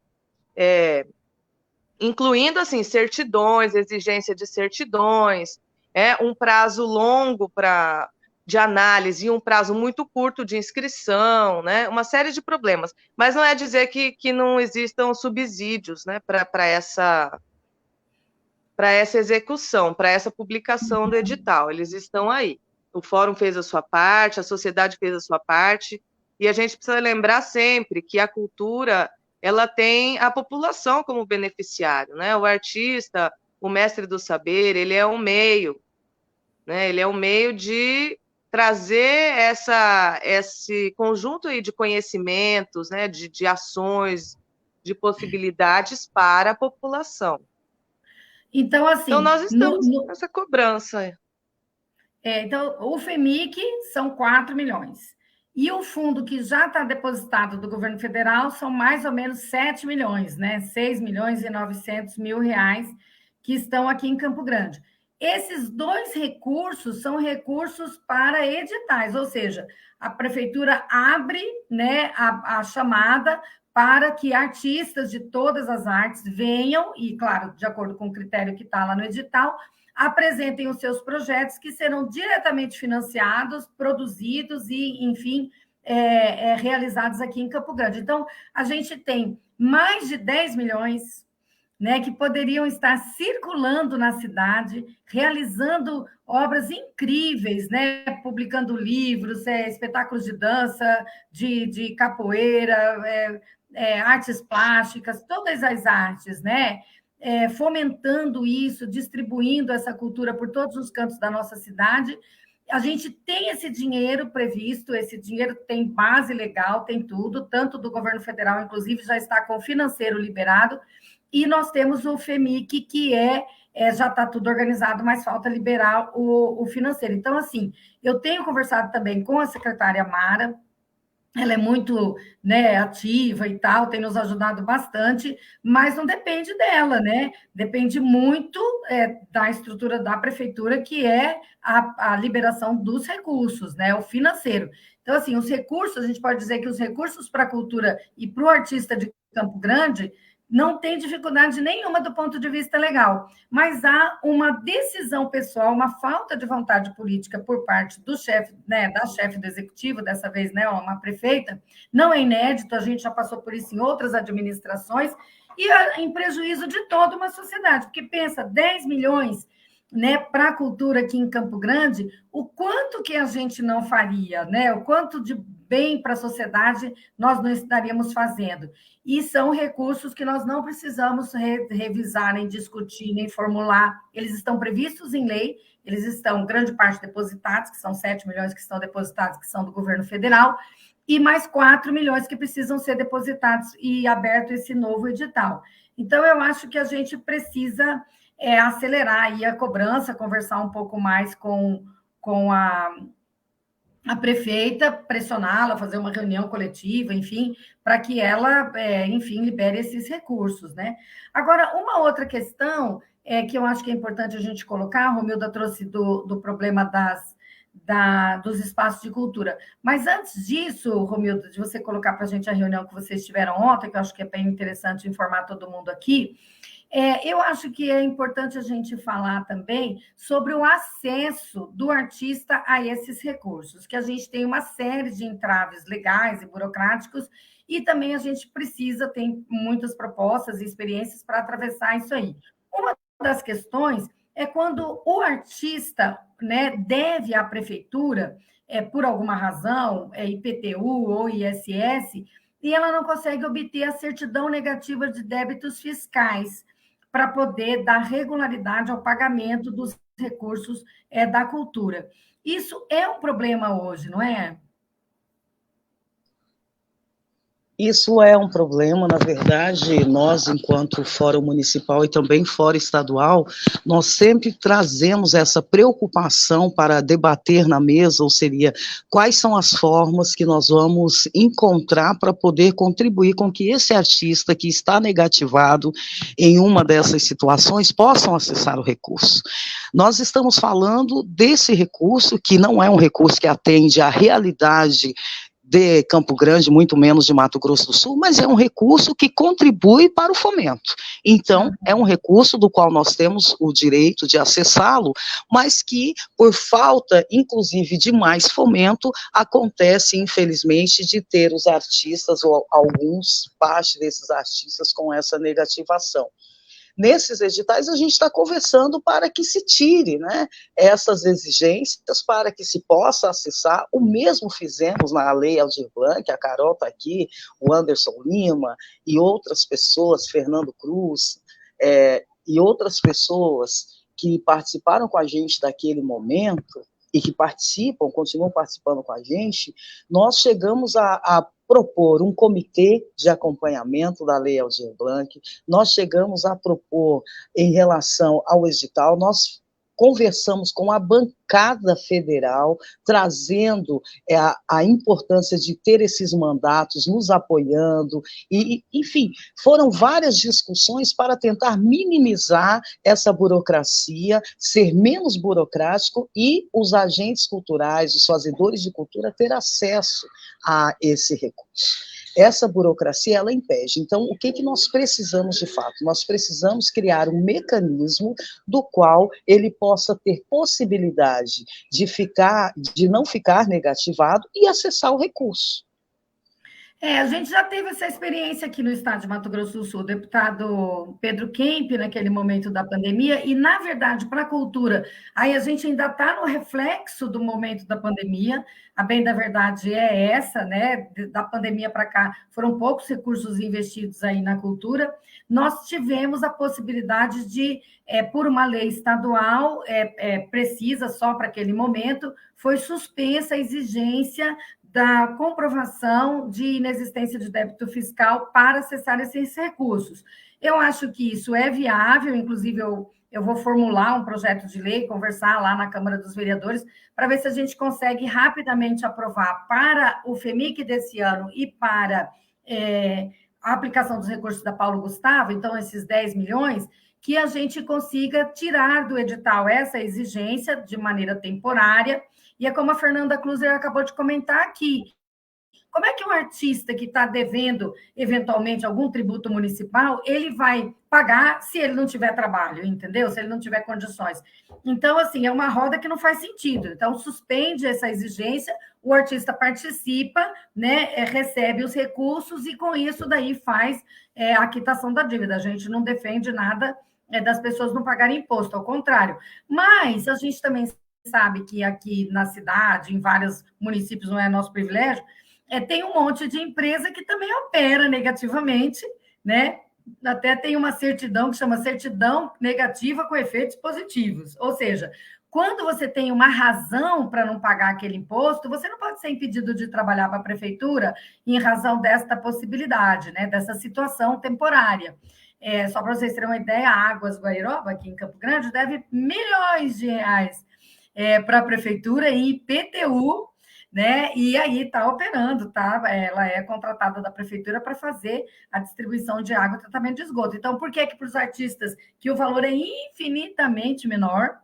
incluindo, assim, certidões, exigência de certidões, um prazo longo de análise e um prazo muito curto de inscrição, né, uma série de problemas. Mas não é dizer que não existam subsídios, né, para essa execução, para essa publicação do edital. Eles estão aí. O fórum fez a sua parte, a sociedade fez a sua parte, e a gente precisa lembrar sempre que a cultura, ela tem a população como beneficiário, né? O artista, o mestre do saber, ele é um meio, né? Ele é um meio de trazer esse conjunto aí de conhecimentos, né? De ações, de possibilidades para a população. Então, assim... Então, nós estamos nessa cobrança. Então, o FEMIC são 4 milhões. E o fundo que já está depositado do governo federal são mais ou menos 7 milhões, né? 6 milhões e 900 mil reais que estão aqui em Campo Grande. Esses 2 recursos são recursos para editais, ou seja, a prefeitura abre, né, a chamada para que artistas de todas as artes venham, e, claro, de acordo com o critério que está lá no edital, apresentem os seus projetos que serão diretamente financiados, produzidos e, enfim, realizados aqui em Campo Grande. Então, a gente tem mais de 10 milhões, né, que poderiam estar circulando na cidade, realizando obras incríveis, né, publicando livros, espetáculos de dança, de capoeira, artes plásticas, todas as artes, né? Fomentando isso, distribuindo essa cultura por todos os cantos da nossa cidade. A gente tem esse dinheiro previsto, esse dinheiro tem base legal, tem tudo, tanto do governo federal, inclusive, já está com o financeiro liberado, e nós temos o FEMIC, que já está tudo organizado, mas falta liberar o financeiro. Então, assim, eu tenho conversado também com a secretária Mara, ela é muito, né, ativa e tal, tem nos ajudado bastante, mas não depende dela, né? Depende muito da estrutura da prefeitura, que é a liberação dos recursos, né? O financeiro. Então, assim, os recursos, a gente pode dizer que os recursos para a cultura e para o artista de Campo Grande não tem dificuldade nenhuma do ponto de vista legal, mas há uma decisão pessoal, uma falta de vontade política por parte do chefe, né, da chefe do executivo, dessa vez, né, uma prefeita, não é inédito, a gente já passou por isso em outras administrações, e em prejuízo de toda uma sociedade, porque pensa, 10 milhões, né, para a cultura aqui em Campo Grande, o quanto que a gente não faria, né, o quanto de bem para a sociedade nós não estaríamos fazendo. E são recursos que nós não precisamos revisar, nem discutir, nem formular. Eles estão previstos em lei, eles estão, grande parte, depositados, que são 7 milhões que estão depositados, que são do governo federal, e mais 4 milhões que precisam ser depositados e aberto esse novo edital. Então, eu acho que a gente precisa acelerar aí a cobrança, conversar um pouco mais com a prefeita, pressioná-la, fazer uma reunião coletiva, enfim, para que ela, enfim, libere esses recursos, né? Agora, uma outra questão que eu acho que é importante a gente colocar, a Romilda trouxe do problema dos espaços de cultura. Mas antes disso, Romildo, de você colocar para a gente a reunião que vocês tiveram ontem, que eu acho que é bem interessante informar todo mundo aqui, eu acho que é importante a gente falar também sobre o acesso do artista a esses recursos, que a gente tem uma série de entraves legais e burocráticos, e também a gente precisa, tem muitas propostas e experiências para atravessar isso aí. Uma das questões é quando o artista, né, deve à prefeitura, por alguma razão, IPTU ou ISS, e ela não consegue obter a certidão negativa de débitos fiscais para poder dar regularidade ao pagamento dos recursos da cultura. Isso é um problema hoje, não é? Isso é um problema, na verdade, nós, enquanto Fórum Municipal e também Fórum Estadual, nós sempre trazemos essa preocupação para debater na mesa, ou seria, quais são as formas que nós vamos encontrar para poder contribuir com que esse artista que está negativado em uma dessas situações possam acessar o recurso. Nós estamos falando desse recurso, que não é um recurso que atende à realidade de Campo Grande, muito menos de Mato Grosso do Sul, mas é um recurso que contribui para o fomento. Então, é um recurso do qual nós temos o direito de acessá-lo, mas que, por falta, inclusive, de mais fomento, acontece, infelizmente, de ter os artistas, ou alguns, parte desses artistas, com essa negativação. Nesses editais, a gente está conversando para que se tire, né, essas exigências, para que se possa acessar. O mesmo fizemos na Lei Aldir Blanc, a Carol está aqui, o Anderson Lima e outras pessoas, Fernando Cruz, e outras pessoas que participaram com a gente daquele momento e que participam, continuam participando com a gente. Nós chegamos a propor um comitê de acompanhamento da Lei Aldir Blanc, nós chegamos a propor, em relação ao edital, nós conversamos com a bancada federal, trazendo a importância de ter esses mandatos, nos apoiando, e, enfim, foram várias discussões para tentar minimizar essa burocracia, ser menos burocrático e os agentes culturais, os fazedores de cultura, ter acesso a esse recurso. Essa burocracia, ela impede. Então, o que nós precisamos de fato? Nós precisamos criar um mecanismo do qual ele possa ter possibilidade de não ficar negativado e acessar o recurso. A gente já teve essa experiência aqui no estado de Mato Grosso do Sul, o deputado Pedro Kemp, naquele momento da pandemia, e, na verdade, para a cultura, aí a gente ainda está no reflexo do momento da pandemia, a bem da verdade é essa, né? Da pandemia para cá, foram poucos recursos investidos aí na cultura. Nós tivemos a possibilidade de, por uma lei estadual, precisa só para aquele momento, foi suspensa a exigência da comprovação de inexistência de débito fiscal para acessar esses recursos. Eu acho que isso é viável, inclusive eu vou formular um projeto de lei, conversar lá na Câmara dos Vereadores, para ver se a gente consegue rapidamente aprovar para o FEMIC desse ano e para a aplicação dos recursos da Paulo Gustavo, então esses 10 milhões, que a gente consiga tirar do edital essa exigência de maneira temporária. E é como a Fernanda Kluser acabou de comentar aqui. Como é que um artista que está devendo, eventualmente, algum tributo municipal, ele vai pagar se ele não tiver trabalho, entendeu? Se ele não tiver condições. Então, assim, é uma roda que não faz sentido. Então, suspende essa exigência, o artista participa, né, recebe os recursos e, com isso, daí faz a quitação da dívida. A gente não defende nada das pessoas não pagarem imposto, ao contrário. Mas a gente também sabe que aqui na cidade, em vários municípios, não é nosso privilégio, tem um monte de empresa que também opera negativamente, né? Até tem uma certidão que chama certidão negativa com efeitos positivos. Ou seja, quando você tem uma razão para não pagar aquele imposto, você não pode ser impedido de trabalhar para a prefeitura em razão desta possibilidade, né? Dessa situação temporária. Só para vocês terem uma ideia, a Águas Guairoba, aqui em Campo Grande, deve milhões de reais para a prefeitura em IPTU, né? E aí está operando, tá? Ela é contratada da prefeitura para fazer a distribuição de água e tratamento de esgoto. Então, por que para os artistas que o valor é infinitamente menor,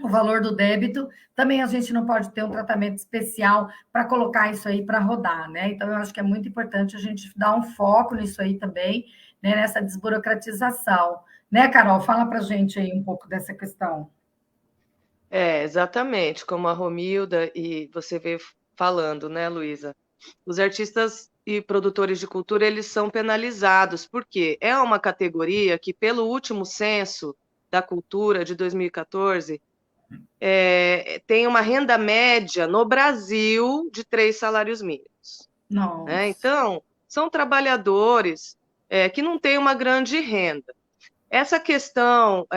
o valor do débito, também a gente não pode ter um tratamento especial para colocar isso aí para rodar, né? Então, eu acho que é muito importante a gente dar um foco nisso aí também, né? Nessa desburocratização. Né, Carol? Fala para a gente aí um pouco dessa questão. Exatamente, como a Romilda e você veio falando, né, Luísa? Os artistas e produtores de cultura, eles são penalizados, porque é uma categoria que, pelo último censo da cultura de 2014, tem uma renda média no Brasil de 3 salários mínimos. Nossa. Né? Então, são trabalhadores que não têm uma grande renda. Essa questão,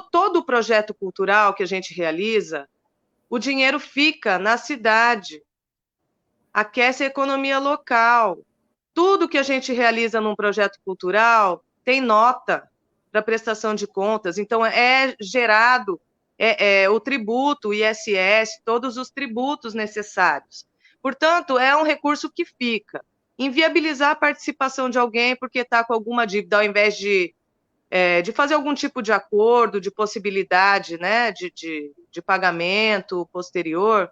todo o projeto cultural que a gente realiza, o dinheiro fica na cidade, aquece a economia local. Tudo que a gente realiza num projeto cultural tem nota para prestação de contas, então é gerado o tributo, o ISS, todos os tributos necessários. Portanto, é um recurso que fica. Inviabilizar a participação de alguém porque está com alguma dívida, ao invés de fazer algum tipo de acordo, de possibilidade, né, de pagamento posterior,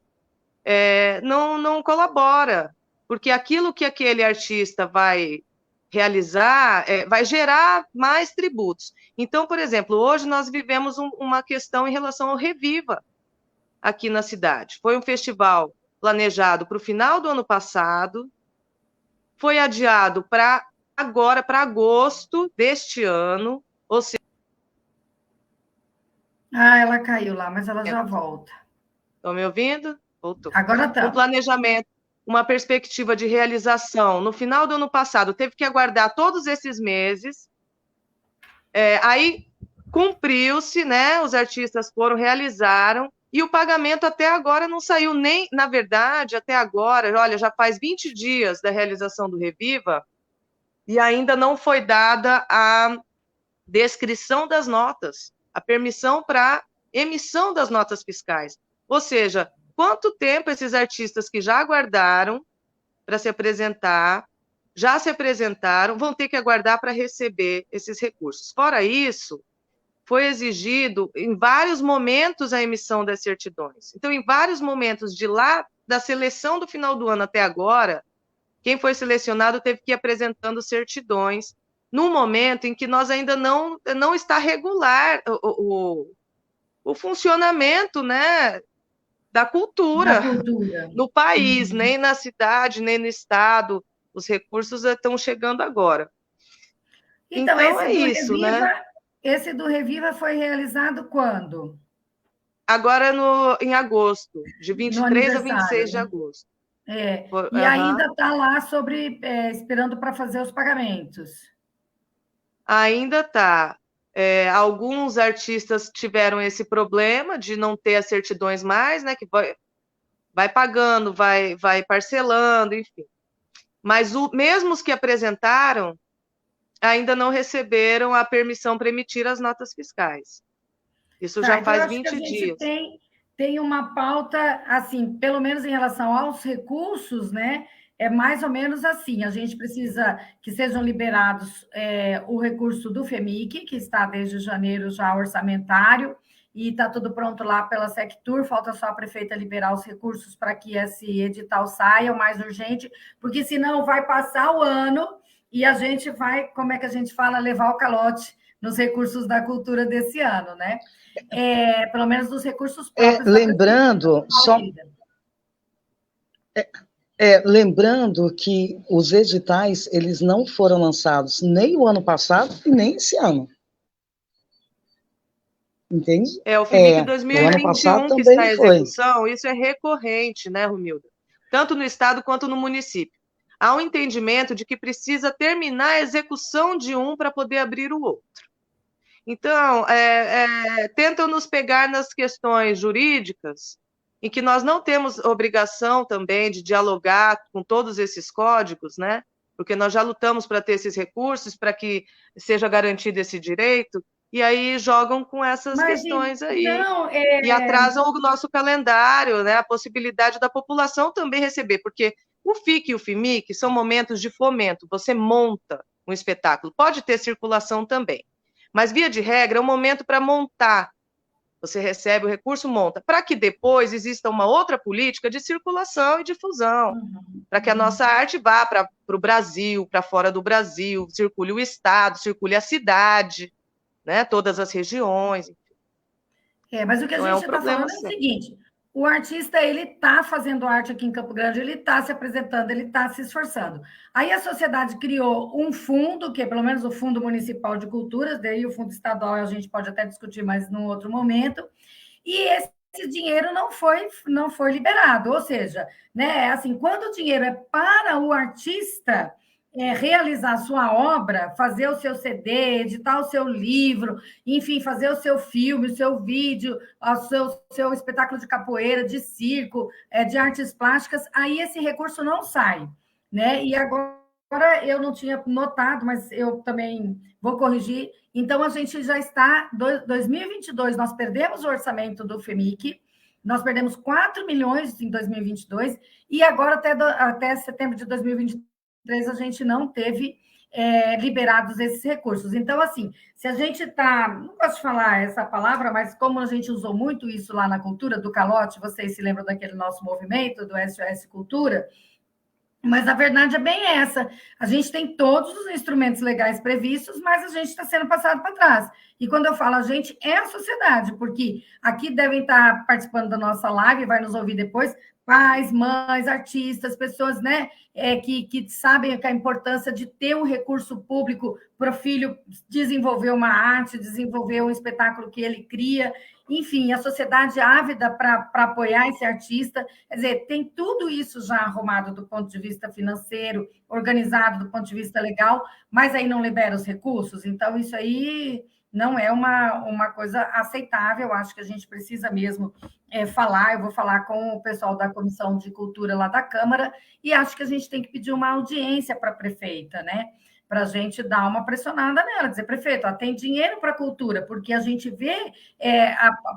não colabora, porque aquilo que aquele artista vai realizar vai gerar mais tributos. Então, por exemplo, hoje nós vivemos uma questão em relação ao Reviva aqui na cidade. Foi um festival planejado para o final do ano passado, foi adiado para agora, para agosto deste ano, ou seja... Ela caiu lá, mas ela já volta. Estão me ouvindo? Voltou. Agora tá. Um planejamento, uma perspectiva de realização no final do ano passado, teve que aguardar todos esses meses, aí cumpriu-se, né? Os artistas realizaram, e o pagamento até agora não saiu nem, na verdade, até agora, olha, já faz 20 dias da realização do Reviva, e ainda não foi dada a descrição das notas, a permissão para emissão das notas fiscais. Ou seja, quanto tempo esses artistas que já aguardaram para se apresentar, já se apresentaram, vão ter que aguardar para receber esses recursos. Fora isso, foi exigido em vários momentos a emissão das certidões. Então, em vários momentos de lá, da seleção do final do ano até agora, quem foi selecionado teve que ir apresentando certidões, num momento em que nós ainda não está regular o funcionamento, né, da cultura no país, nem na cidade, nem no estado. Os recursos estão chegando agora. Então é isso, né? Esse do Reviva foi realizado quando? Agora em agosto, de 23 a 26 de agosto. Ainda está lá esperando para fazer os pagamentos. Ainda está. Alguns artistas tiveram esse problema de não ter as certidões mais, né? Que vai pagando, vai parcelando, enfim. Mas mesmo os que apresentaram ainda não receberam a permissão para emitir as notas fiscais. Isso já faz 20 dias. Tem uma pauta, assim, pelo menos em relação aos recursos, né? É mais ou menos assim, a gente precisa que sejam liberados o recurso do FEMIC, que está desde janeiro já orçamentário, e está tudo pronto lá pela Sectur, falta só a prefeita liberar os recursos para que esse edital saia o mais urgente, porque senão vai passar o ano e a gente vai, como é que a gente fala, levar o calote nos recursos da cultura desse ano, né? Pelo menos dos recursos próprios. Lembrando, lembrando que os editais, eles não foram lançados nem o ano passado e nem esse ano. Entende? O FIMIC 2021 que está em execução, foi. Isso é recorrente, né, Romilda? Tanto no estado quanto no município. Há um entendimento de que precisa terminar a execução de um para poder abrir o outro. Então, tentam nos pegar nas questões jurídicas, em que nós não temos obrigação também de dialogar com todos esses códigos, né? Porque nós já lutamos para ter esses recursos, para que seja garantido esse direito, e aí jogam com essas questões aí. E atrasam o nosso calendário, né? A possibilidade da população também receber, porque o FIC e o FIMIC são momentos de fomento, você monta um espetáculo, pode ter circulação também, mas, via de regra, é um momento para montar Você recebe o recurso, monta, para que depois exista uma outra política de circulação e difusão, para que a nossa arte vá para o Brasil, para fora do Brasil, circule o estado, circule a cidade, né, todas as regiões. Mas o que a gente está falando é o seguinte: o artista, ele está fazendo arte aqui em Campo Grande, ele está se apresentando, ele está se esforçando. Aí a sociedade criou um fundo, que é pelo menos o Fundo Municipal de Culturas, daí o Fundo Estadual a gente pode até discutir mais num outro momento, e esse dinheiro não foi liberado. Ou seja, né, assim, quando o dinheiro é para o artista realizar a sua obra, fazer o seu CD, editar o seu livro, enfim, fazer o seu filme, o seu vídeo, o seu espetáculo de capoeira, de circo, de artes plásticas, aí esse recurso não sai, né? E agora eu não tinha notado, mas eu também vou corrigir. Então, a gente já está... 2022, nós perdemos o orçamento do FEMIC, nós perdemos 4 milhões em 2022, e agora, até setembro de 2023, a gente não teve liberados esses recursos. Então, assim, se a gente está... Não gosto de falar essa palavra, mas como a gente usou muito isso lá na cultura, do calote, vocês se lembram daquele nosso movimento, do SOS Cultura... Mas a verdade é bem essa. A gente tem todos os instrumentos legais previstos, mas a gente está sendo passado para trás. E quando eu falo a gente, é a sociedade, porque aqui devem estar participando da nossa live, vai nos ouvir depois, pais, mães, artistas, pessoas, né, que sabem a importância de ter um recurso público para o filho desenvolver uma arte, desenvolver um espetáculo que ele cria. Enfim, a sociedade ávida para apoiar esse artista. Quer dizer, tem tudo isso já arrumado do ponto de vista financeiro, organizado do ponto de vista legal, mas aí não libera os recursos. Então, isso aí não é uma coisa aceitável. Eu acho que a gente precisa mesmo falar. Eu vou falar com o pessoal da Comissão de Cultura lá da Câmara, e acho que a gente tem que pedir uma audiência para a prefeita, né? Para a gente dar uma pressionada nela, dizer, prefeito, tem dinheiro para a cultura, porque a gente vê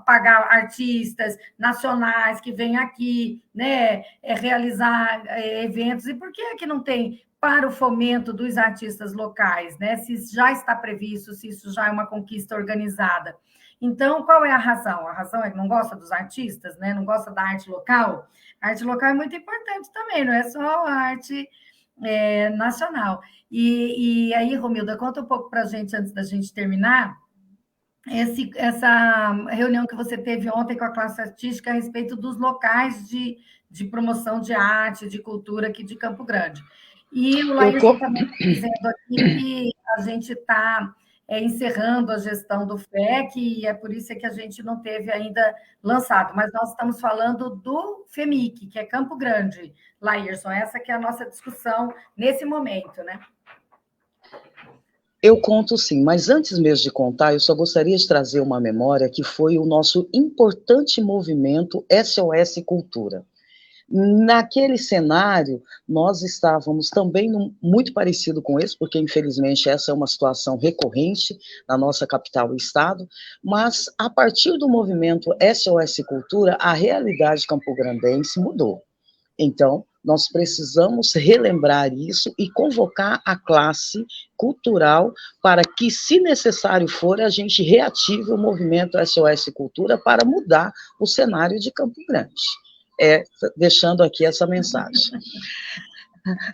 pagar artistas nacionais que vêm aqui, né, realizar eventos, e por que é que não tem para o fomento dos artistas locais, né? Se já está previsto, se isso já é uma conquista organizada. Então, qual é a razão? A razão é que não gosta dos artistas, né? Não gosta da arte local? A arte local é muito importante também, não é só a arte nacional. E aí, Romilda, conta um pouco para a gente, antes da gente terminar, essa reunião que você teve ontem com a classe artística a respeito dos locais de promoção de arte, de cultura aqui de Campo Grande. E o Laírson também está dizendo aqui que a gente está encerrando a gestão do FEC, e é por isso que a gente não teve ainda lançado, mas nós estamos falando do FEMIC, que é Campo Grande, Laírson, essa que é a nossa discussão nesse momento, né? Eu conto sim, mas antes mesmo de contar, eu só gostaria de trazer uma memória que foi o nosso importante movimento SOS Cultura. Naquele cenário, nós estávamos também muito parecido com esse, porque infelizmente essa é uma situação recorrente na nossa capital e estado, mas a partir do movimento SOS Cultura, a realidade campograndense mudou. Então, nós precisamos relembrar isso e convocar a classe cultural para que, se necessário for, a gente reative o movimento SOS Cultura para mudar o cenário de Campo Grande. Deixando aqui essa mensagem.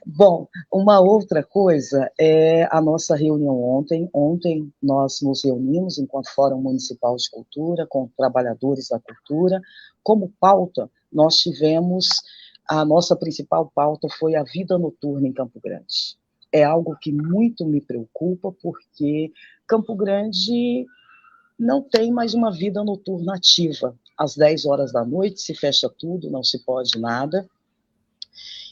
Bom, uma outra coisa é a nossa reunião ontem. Ontem nós nos reunimos enquanto Fórum Municipal de Cultura, com trabalhadores da cultura. Como pauta, nós tivemos... A nossa principal pauta foi a vida noturna em Campo Grande. É algo que muito me preocupa, porque Campo Grande não tem mais uma vida noturna ativa. Às 10 horas da noite se fecha tudo, não se pode nada.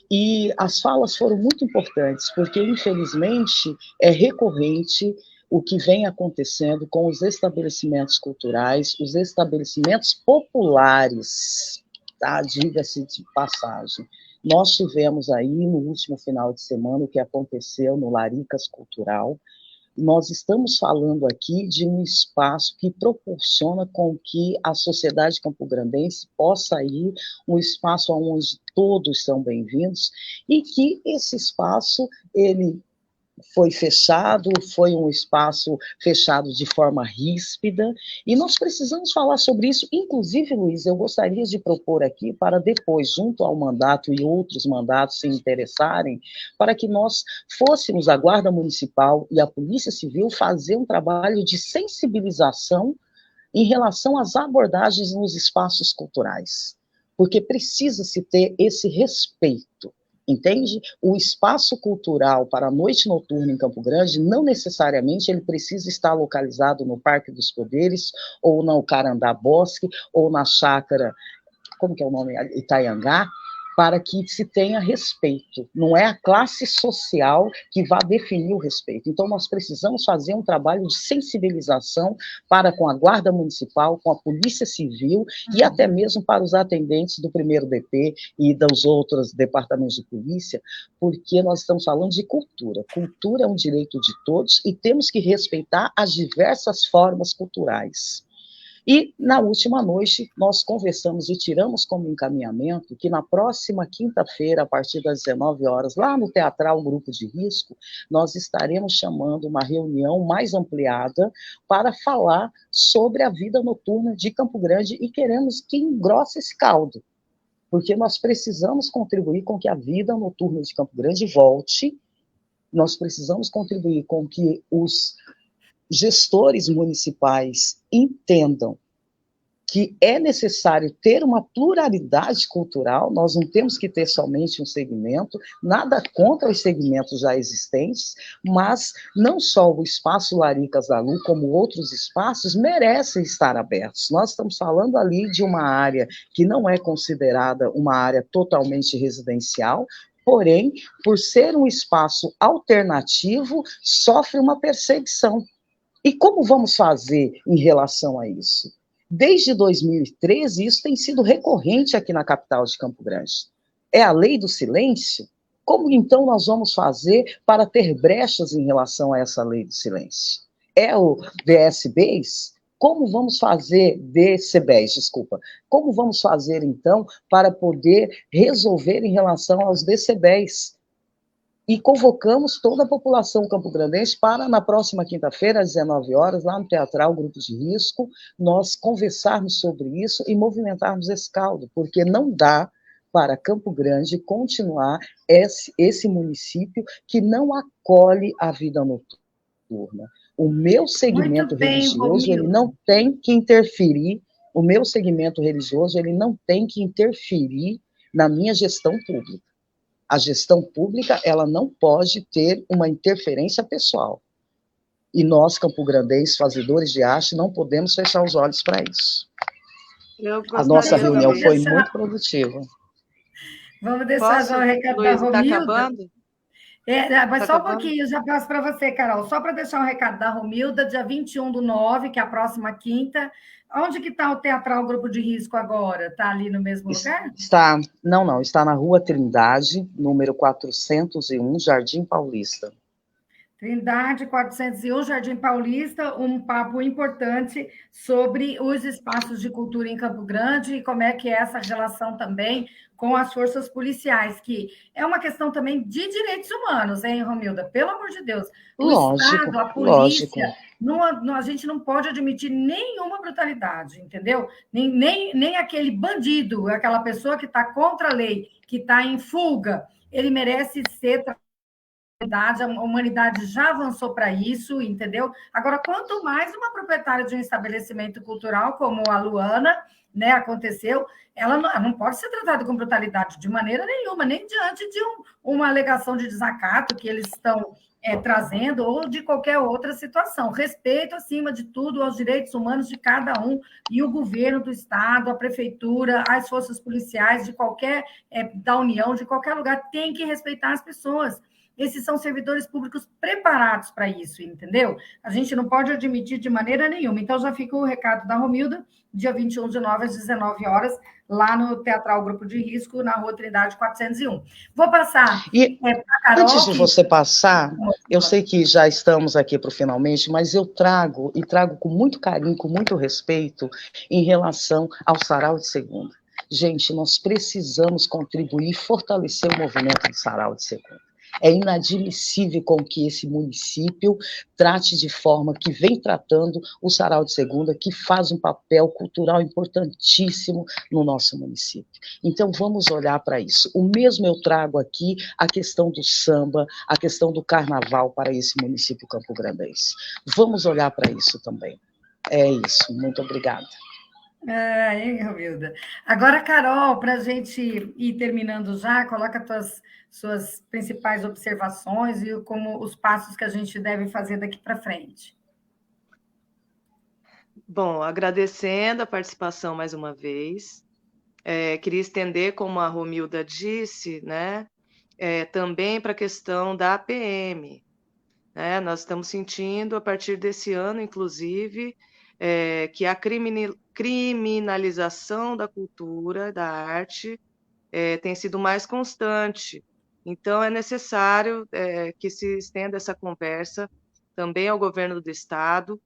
E as falas foram muito importantes, porque, infelizmente, é recorrente o que vem acontecendo com os estabelecimentos culturais, os estabelecimentos populares, tá? Diga-se de passagem. Nós tivemos aí, no último final de semana, o que aconteceu no Laricas Cultural. Nós estamos falando aqui de um espaço que proporciona com que a sociedade campograndense possa ir, um espaço onde todos são bem-vindos, e que esse espaço, ele foi fechado, foi um espaço fechado de forma ríspida, e nós precisamos falar sobre isso. Inclusive, Luiz, eu gostaria de propor aqui, para depois, junto ao mandato e outros mandatos se interessarem, para que nós fôssemos a Guarda Municipal e a Polícia Civil fazer um trabalho de sensibilização em relação às abordagens nos espaços culturais, porque precisa-se ter esse respeito. Entende? O espaço cultural para a noite noturna em Campo Grande, não necessariamente ele precisa estar localizado no Parque dos Poderes, ou no Carandá Bosque, ou na chácara, como que é o nome? Itaiangá, para que se tenha respeito. Não é a classe social que vai definir o respeito. Então, nós precisamos fazer um trabalho de sensibilização para com a Guarda Municipal, com a Polícia Civil e até mesmo para os atendentes do 1º DP e dos outros departamentos de polícia, porque nós estamos falando de cultura. Cultura é um direito de todos e temos que respeitar as diversas formas culturais. E, na última noite, nós conversamos e tiramos como encaminhamento que na próxima quinta-feira, a partir das 19 horas, lá no Teatral Grupo de Risco, nós estaremos chamando uma reunião mais ampliada para falar sobre a vida noturna de Campo Grande e queremos que engrosse esse caldo, porque nós precisamos contribuir com que a vida noturna de Campo Grande volte, nós precisamos contribuir com que os gestores municipais entendam que é necessário ter uma pluralidade cultural, nós não temos que ter somente um segmento, nada contra os segmentos já existentes, mas não só o Espaço Laricas da Lu, como outros espaços, merecem estar abertos. Nós estamos falando ali de uma área que não é considerada uma área totalmente residencial, porém, por ser um espaço alternativo, sofre uma perseguição. E como vamos fazer em relação a isso? Desde 2013, isso tem sido recorrente aqui na capital de Campo Grande. É a lei do silêncio? Como então nós vamos fazer para ter brechas em relação a essa lei do silêncio? É o DSBs? Como vamos fazer, DCBs, desculpa, como vamos fazer então para poder resolver em relação aos DCBs? E convocamos toda a população campograndense para, na próxima quinta-feira, às 19 horas, lá no Teatral Grupo de Risco, nós conversarmos sobre isso e movimentarmos esse caldo, porque não dá para Campo Grande continuar esse município que não acolhe a vida noturna. O meu segmento religioso, ele não tem que interferir, o meu segmento religioso, ele não tem que interferir na minha gestão pública. A gestão pública, ela não pode ter uma interferência pessoal. E nós, campograndenses, fazedores de arte, não podemos fechar os olhos para isso. A nossa reunião foi muito produtiva. Vamos deixar já o recado da Romilda. Está acabando? Mas só um pouquinho, já passo para você, Carol. Só para deixar um recado da Romilda, dia 21/9, que é a próxima quinta. Onde que está o Teatral Grupo de Risco agora? Está ali no mesmo lugar? Não, está na Rua Trindade, número 401, Jardim Paulista. Trindade 401, Jardim Paulista, um papo importante sobre os espaços de cultura em Campo Grande e como é que é essa relação também com as forças policiais, que é uma questão também de direitos humanos, hein, Romilda? Pelo amor de Deus. O Estado, a polícia, a gente não pode admitir nenhuma brutalidade, entendeu? Nem aquele bandido, aquela pessoa que está contra a lei, que está em fuga, ele merece ser... A humanidade já avançou para isso, entendeu? Agora, quanto mais uma proprietária de um estabelecimento cultural, como a Luana, né, aconteceu, ela não pode ser tratada com brutalidade de maneira nenhuma, nem diante de uma alegação de desacato que eles estão trazendo, ou de qualquer outra situação. Respeito, acima de tudo, aos direitos humanos de cada um, e o governo do Estado, a prefeitura, as forças policiais, de qualquer, da União, de qualquer lugar, tem que respeitar as pessoas. Esses são servidores públicos preparados para isso, entendeu? A gente não pode admitir de maneira nenhuma. Então, já fica o recado da Romilda, dia 21/9, às 19 horas, lá no Teatral Grupo de Risco, na Rua Trindade 401. Vou passar para a Carol. Antes de você passar, eu sei que já estamos aqui para o finalmente, mas eu trago com muito carinho, com muito respeito, em relação ao Sarau de Segunda. Gente, nós precisamos contribuir e fortalecer o movimento do Sarau de Segunda. É inadmissível com que esse município trate de forma que vem tratando o Sarau de Segunda, que faz um papel cultural importantíssimo no nosso município. Então, vamos olhar para isso. O mesmo eu trago aqui a questão do samba, a questão do carnaval para esse município campograndense. Vamos olhar para isso também. É isso. Muito obrigada. Hein, Romilda? Agora, Carol, para a gente ir terminando já, coloca suas principais observações e como os passos que a gente deve fazer daqui para frente. Bom, agradecendo a participação mais uma vez, queria estender, como a Romilda disse, né, também para a questão da APM. Né? Nós estamos sentindo, a partir desse ano, inclusive, que a criminalização da cultura, da arte, tem sido mais constante. Então, é necessário que se estenda essa conversa também ao governo do Estado,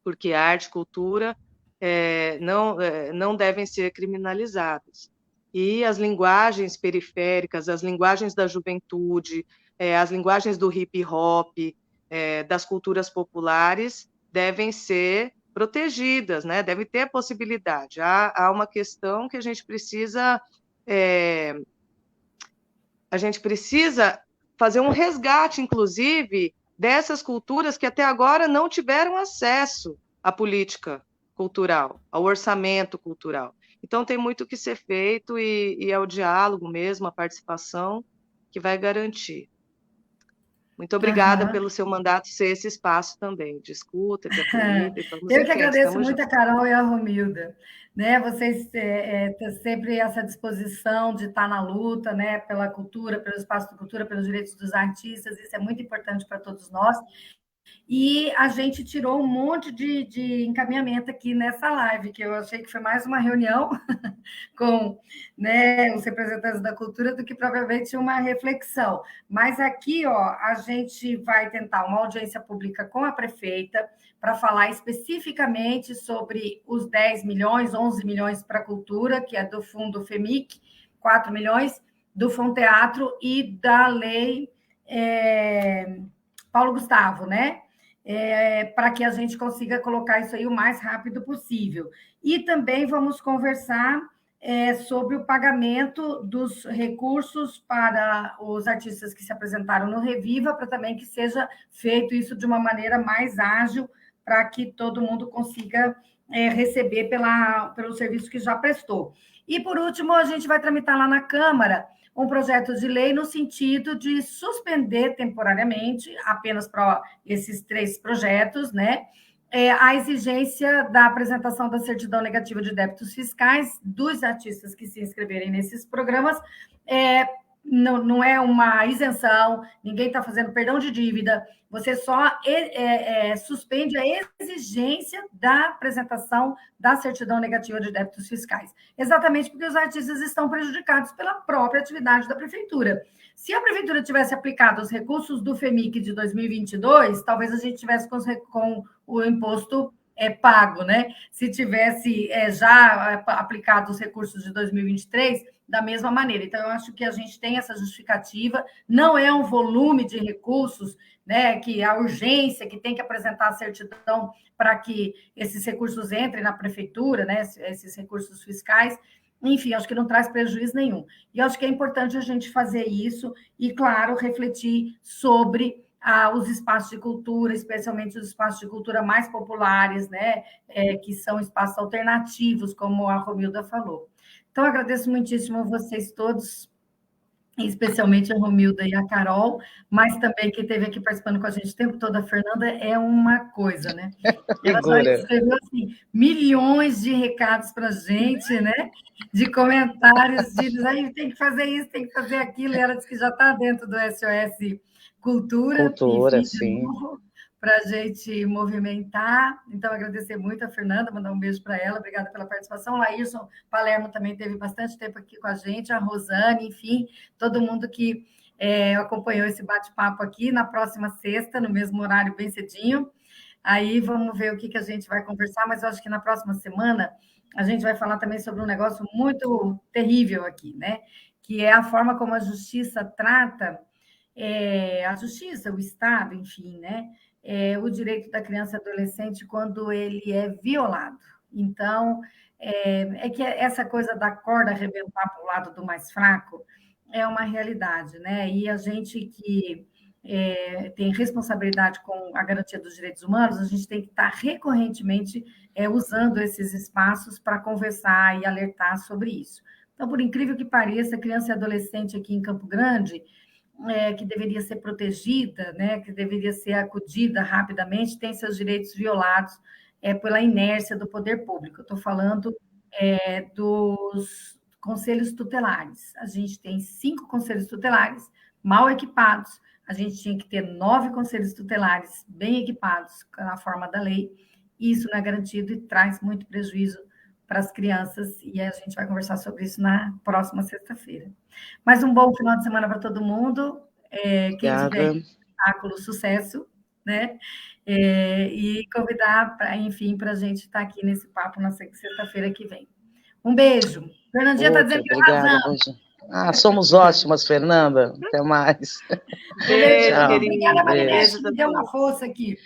porque arte e cultura não devem ser criminalizadas. E as linguagens periféricas, as linguagens da juventude, as linguagens do hip-hop, das culturas populares, devem ser protegidas, né? Deve ter a possibilidade. Há uma questão que a gente precisa fazer um resgate, inclusive, dessas culturas que até agora não tiveram acesso à política cultural, ao orçamento cultural. Então, tem muito que ser feito e é o diálogo mesmo, a participação, que vai garantir. Muito obrigada pelo seu mandato ser esse espaço também, de escuta, de acolhida. Eu que agradeço muito a Carol e a Romilda. Né? Vocês têm sempre essa disposição de estar na luta, né? Pela cultura, pelo espaço de cultura, pelos direitos dos artistas, isso é muito importante para todos nós. E a gente tirou um monte de encaminhamento aqui nessa live, que eu achei que foi mais uma reunião com, né, os representantes da cultura do que propriamente uma reflexão. Mas aqui, ó, a gente vai tentar uma audiência pública com a prefeita para falar especificamente sobre os 10 milhões, 11 milhões para a cultura, que é do Fundo FEMIC, 4 milhões, do Funteatro e da lei Paulo Gustavo, né? Para que a gente consiga colocar isso aí o mais rápido possível. E também vamos conversar sobre o pagamento dos recursos para os artistas que se apresentaram no Reviva, para também que seja feito isso de uma maneira mais ágil, para que todo mundo consiga receber pelo serviço que já prestou. E, por último, a gente vai tramitar lá na Câmara um projeto de lei no sentido de suspender temporariamente, apenas para esses 3 projetos, né, a exigência da apresentação da certidão negativa de débitos fiscais dos artistas que se inscreverem nesses programas. Não é uma isenção, ninguém está fazendo perdão de dívida, você só suspende a exigência da apresentação da certidão negativa de débitos fiscais. Exatamente porque os artistas estão prejudicados pela própria atividade da prefeitura. Se a prefeitura tivesse aplicado os recursos do FEMIC de 2022, talvez a gente tivesse com o imposto pago, né? Se tivesse já aplicado os recursos de 2023, da mesma maneira. Então, eu acho que a gente tem essa justificativa, não é um volume de recursos, né, que a urgência, que tem que apresentar a certidão para que esses recursos entrem na prefeitura, né, esses recursos fiscais. Enfim, acho que não traz prejuízo nenhum. E acho que é importante a gente fazer isso e, claro, refletir sobre os espaços de cultura, especialmente os espaços de cultura mais populares, né, que são espaços alternativos, como a Romilda falou. Então, agradeço muitíssimo a vocês todos, especialmente a Romilda e a Carol, mas também quem esteve aqui participando com a gente o tempo todo, a Fernanda, é uma coisa, né? Ela já escreveu assim, milhões de recados para a gente, né? De comentários, de dizer, tem que fazer isso, tem que fazer aquilo, e ela disse que já está dentro do SOS Cultura, enfim, sim. Para a gente movimentar. Então, agradecer muito a Fernanda, mandar um beijo para ela, obrigada pela participação. Laírson Palermo também teve bastante tempo aqui com a gente, a Rosane, enfim, todo mundo que acompanhou esse bate-papo aqui. Na próxima sexta, no mesmo horário, bem cedinho. Aí vamos ver o que a gente vai conversar, mas eu acho que na próxima semana a gente vai falar também sobre um negócio muito terrível aqui, né? Que é a forma como a justiça trata a justiça, o Estado, enfim, né? O direito da criança e adolescente quando ele é violado. Então, que essa coisa da corda arrebentar para o lado do mais fraco é uma realidade, né? E a gente que tem responsabilidade com a garantia dos direitos humanos, a gente tem que estar recorrentemente usando esses espaços para conversar e alertar sobre isso. Então, por incrível que pareça, criança e adolescente aqui em Campo Grande, que deveria ser protegida, né, que deveria ser acudida rapidamente, tem seus direitos violados pela inércia do poder público. Eu estou falando dos conselhos tutelares. A gente tem 5 conselhos tutelares mal equipados, a gente tinha que ter 9 conselhos tutelares bem equipados na forma da lei, e isso não é garantido e traz muito prejuízo para as crianças, e a gente vai conversar sobre isso na próxima sexta-feira. Mas um bom final de semana para todo mundo. Quem tiver espetáculo, sucesso, né? E convidar, enfim, para a gente estar aqui nesse papo na sexta-feira que vem. Um beijo. Fernandinha está dizendo que arrasamos. Somos ótimas, Fernanda. Até mais. Beijo, obrigada, Marinete, me deu uma força aqui.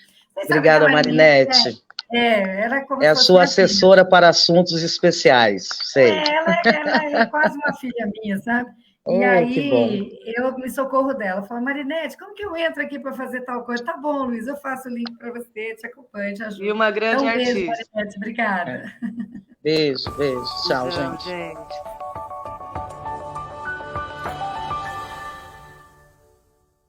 Obrigada, Marinete. Ela é a sua assessora para assuntos especiais, sei. Ela é quase uma filha minha, sabe? E aí eu me socorro dela. Falo, Marinete, como que eu entro aqui para fazer tal coisa? Tá bom, Luiz, eu faço o link para você, te acompanho, te ajudo. E uma grande artista. Beijo, Marinete, obrigada. Beijo. Tchau, gente.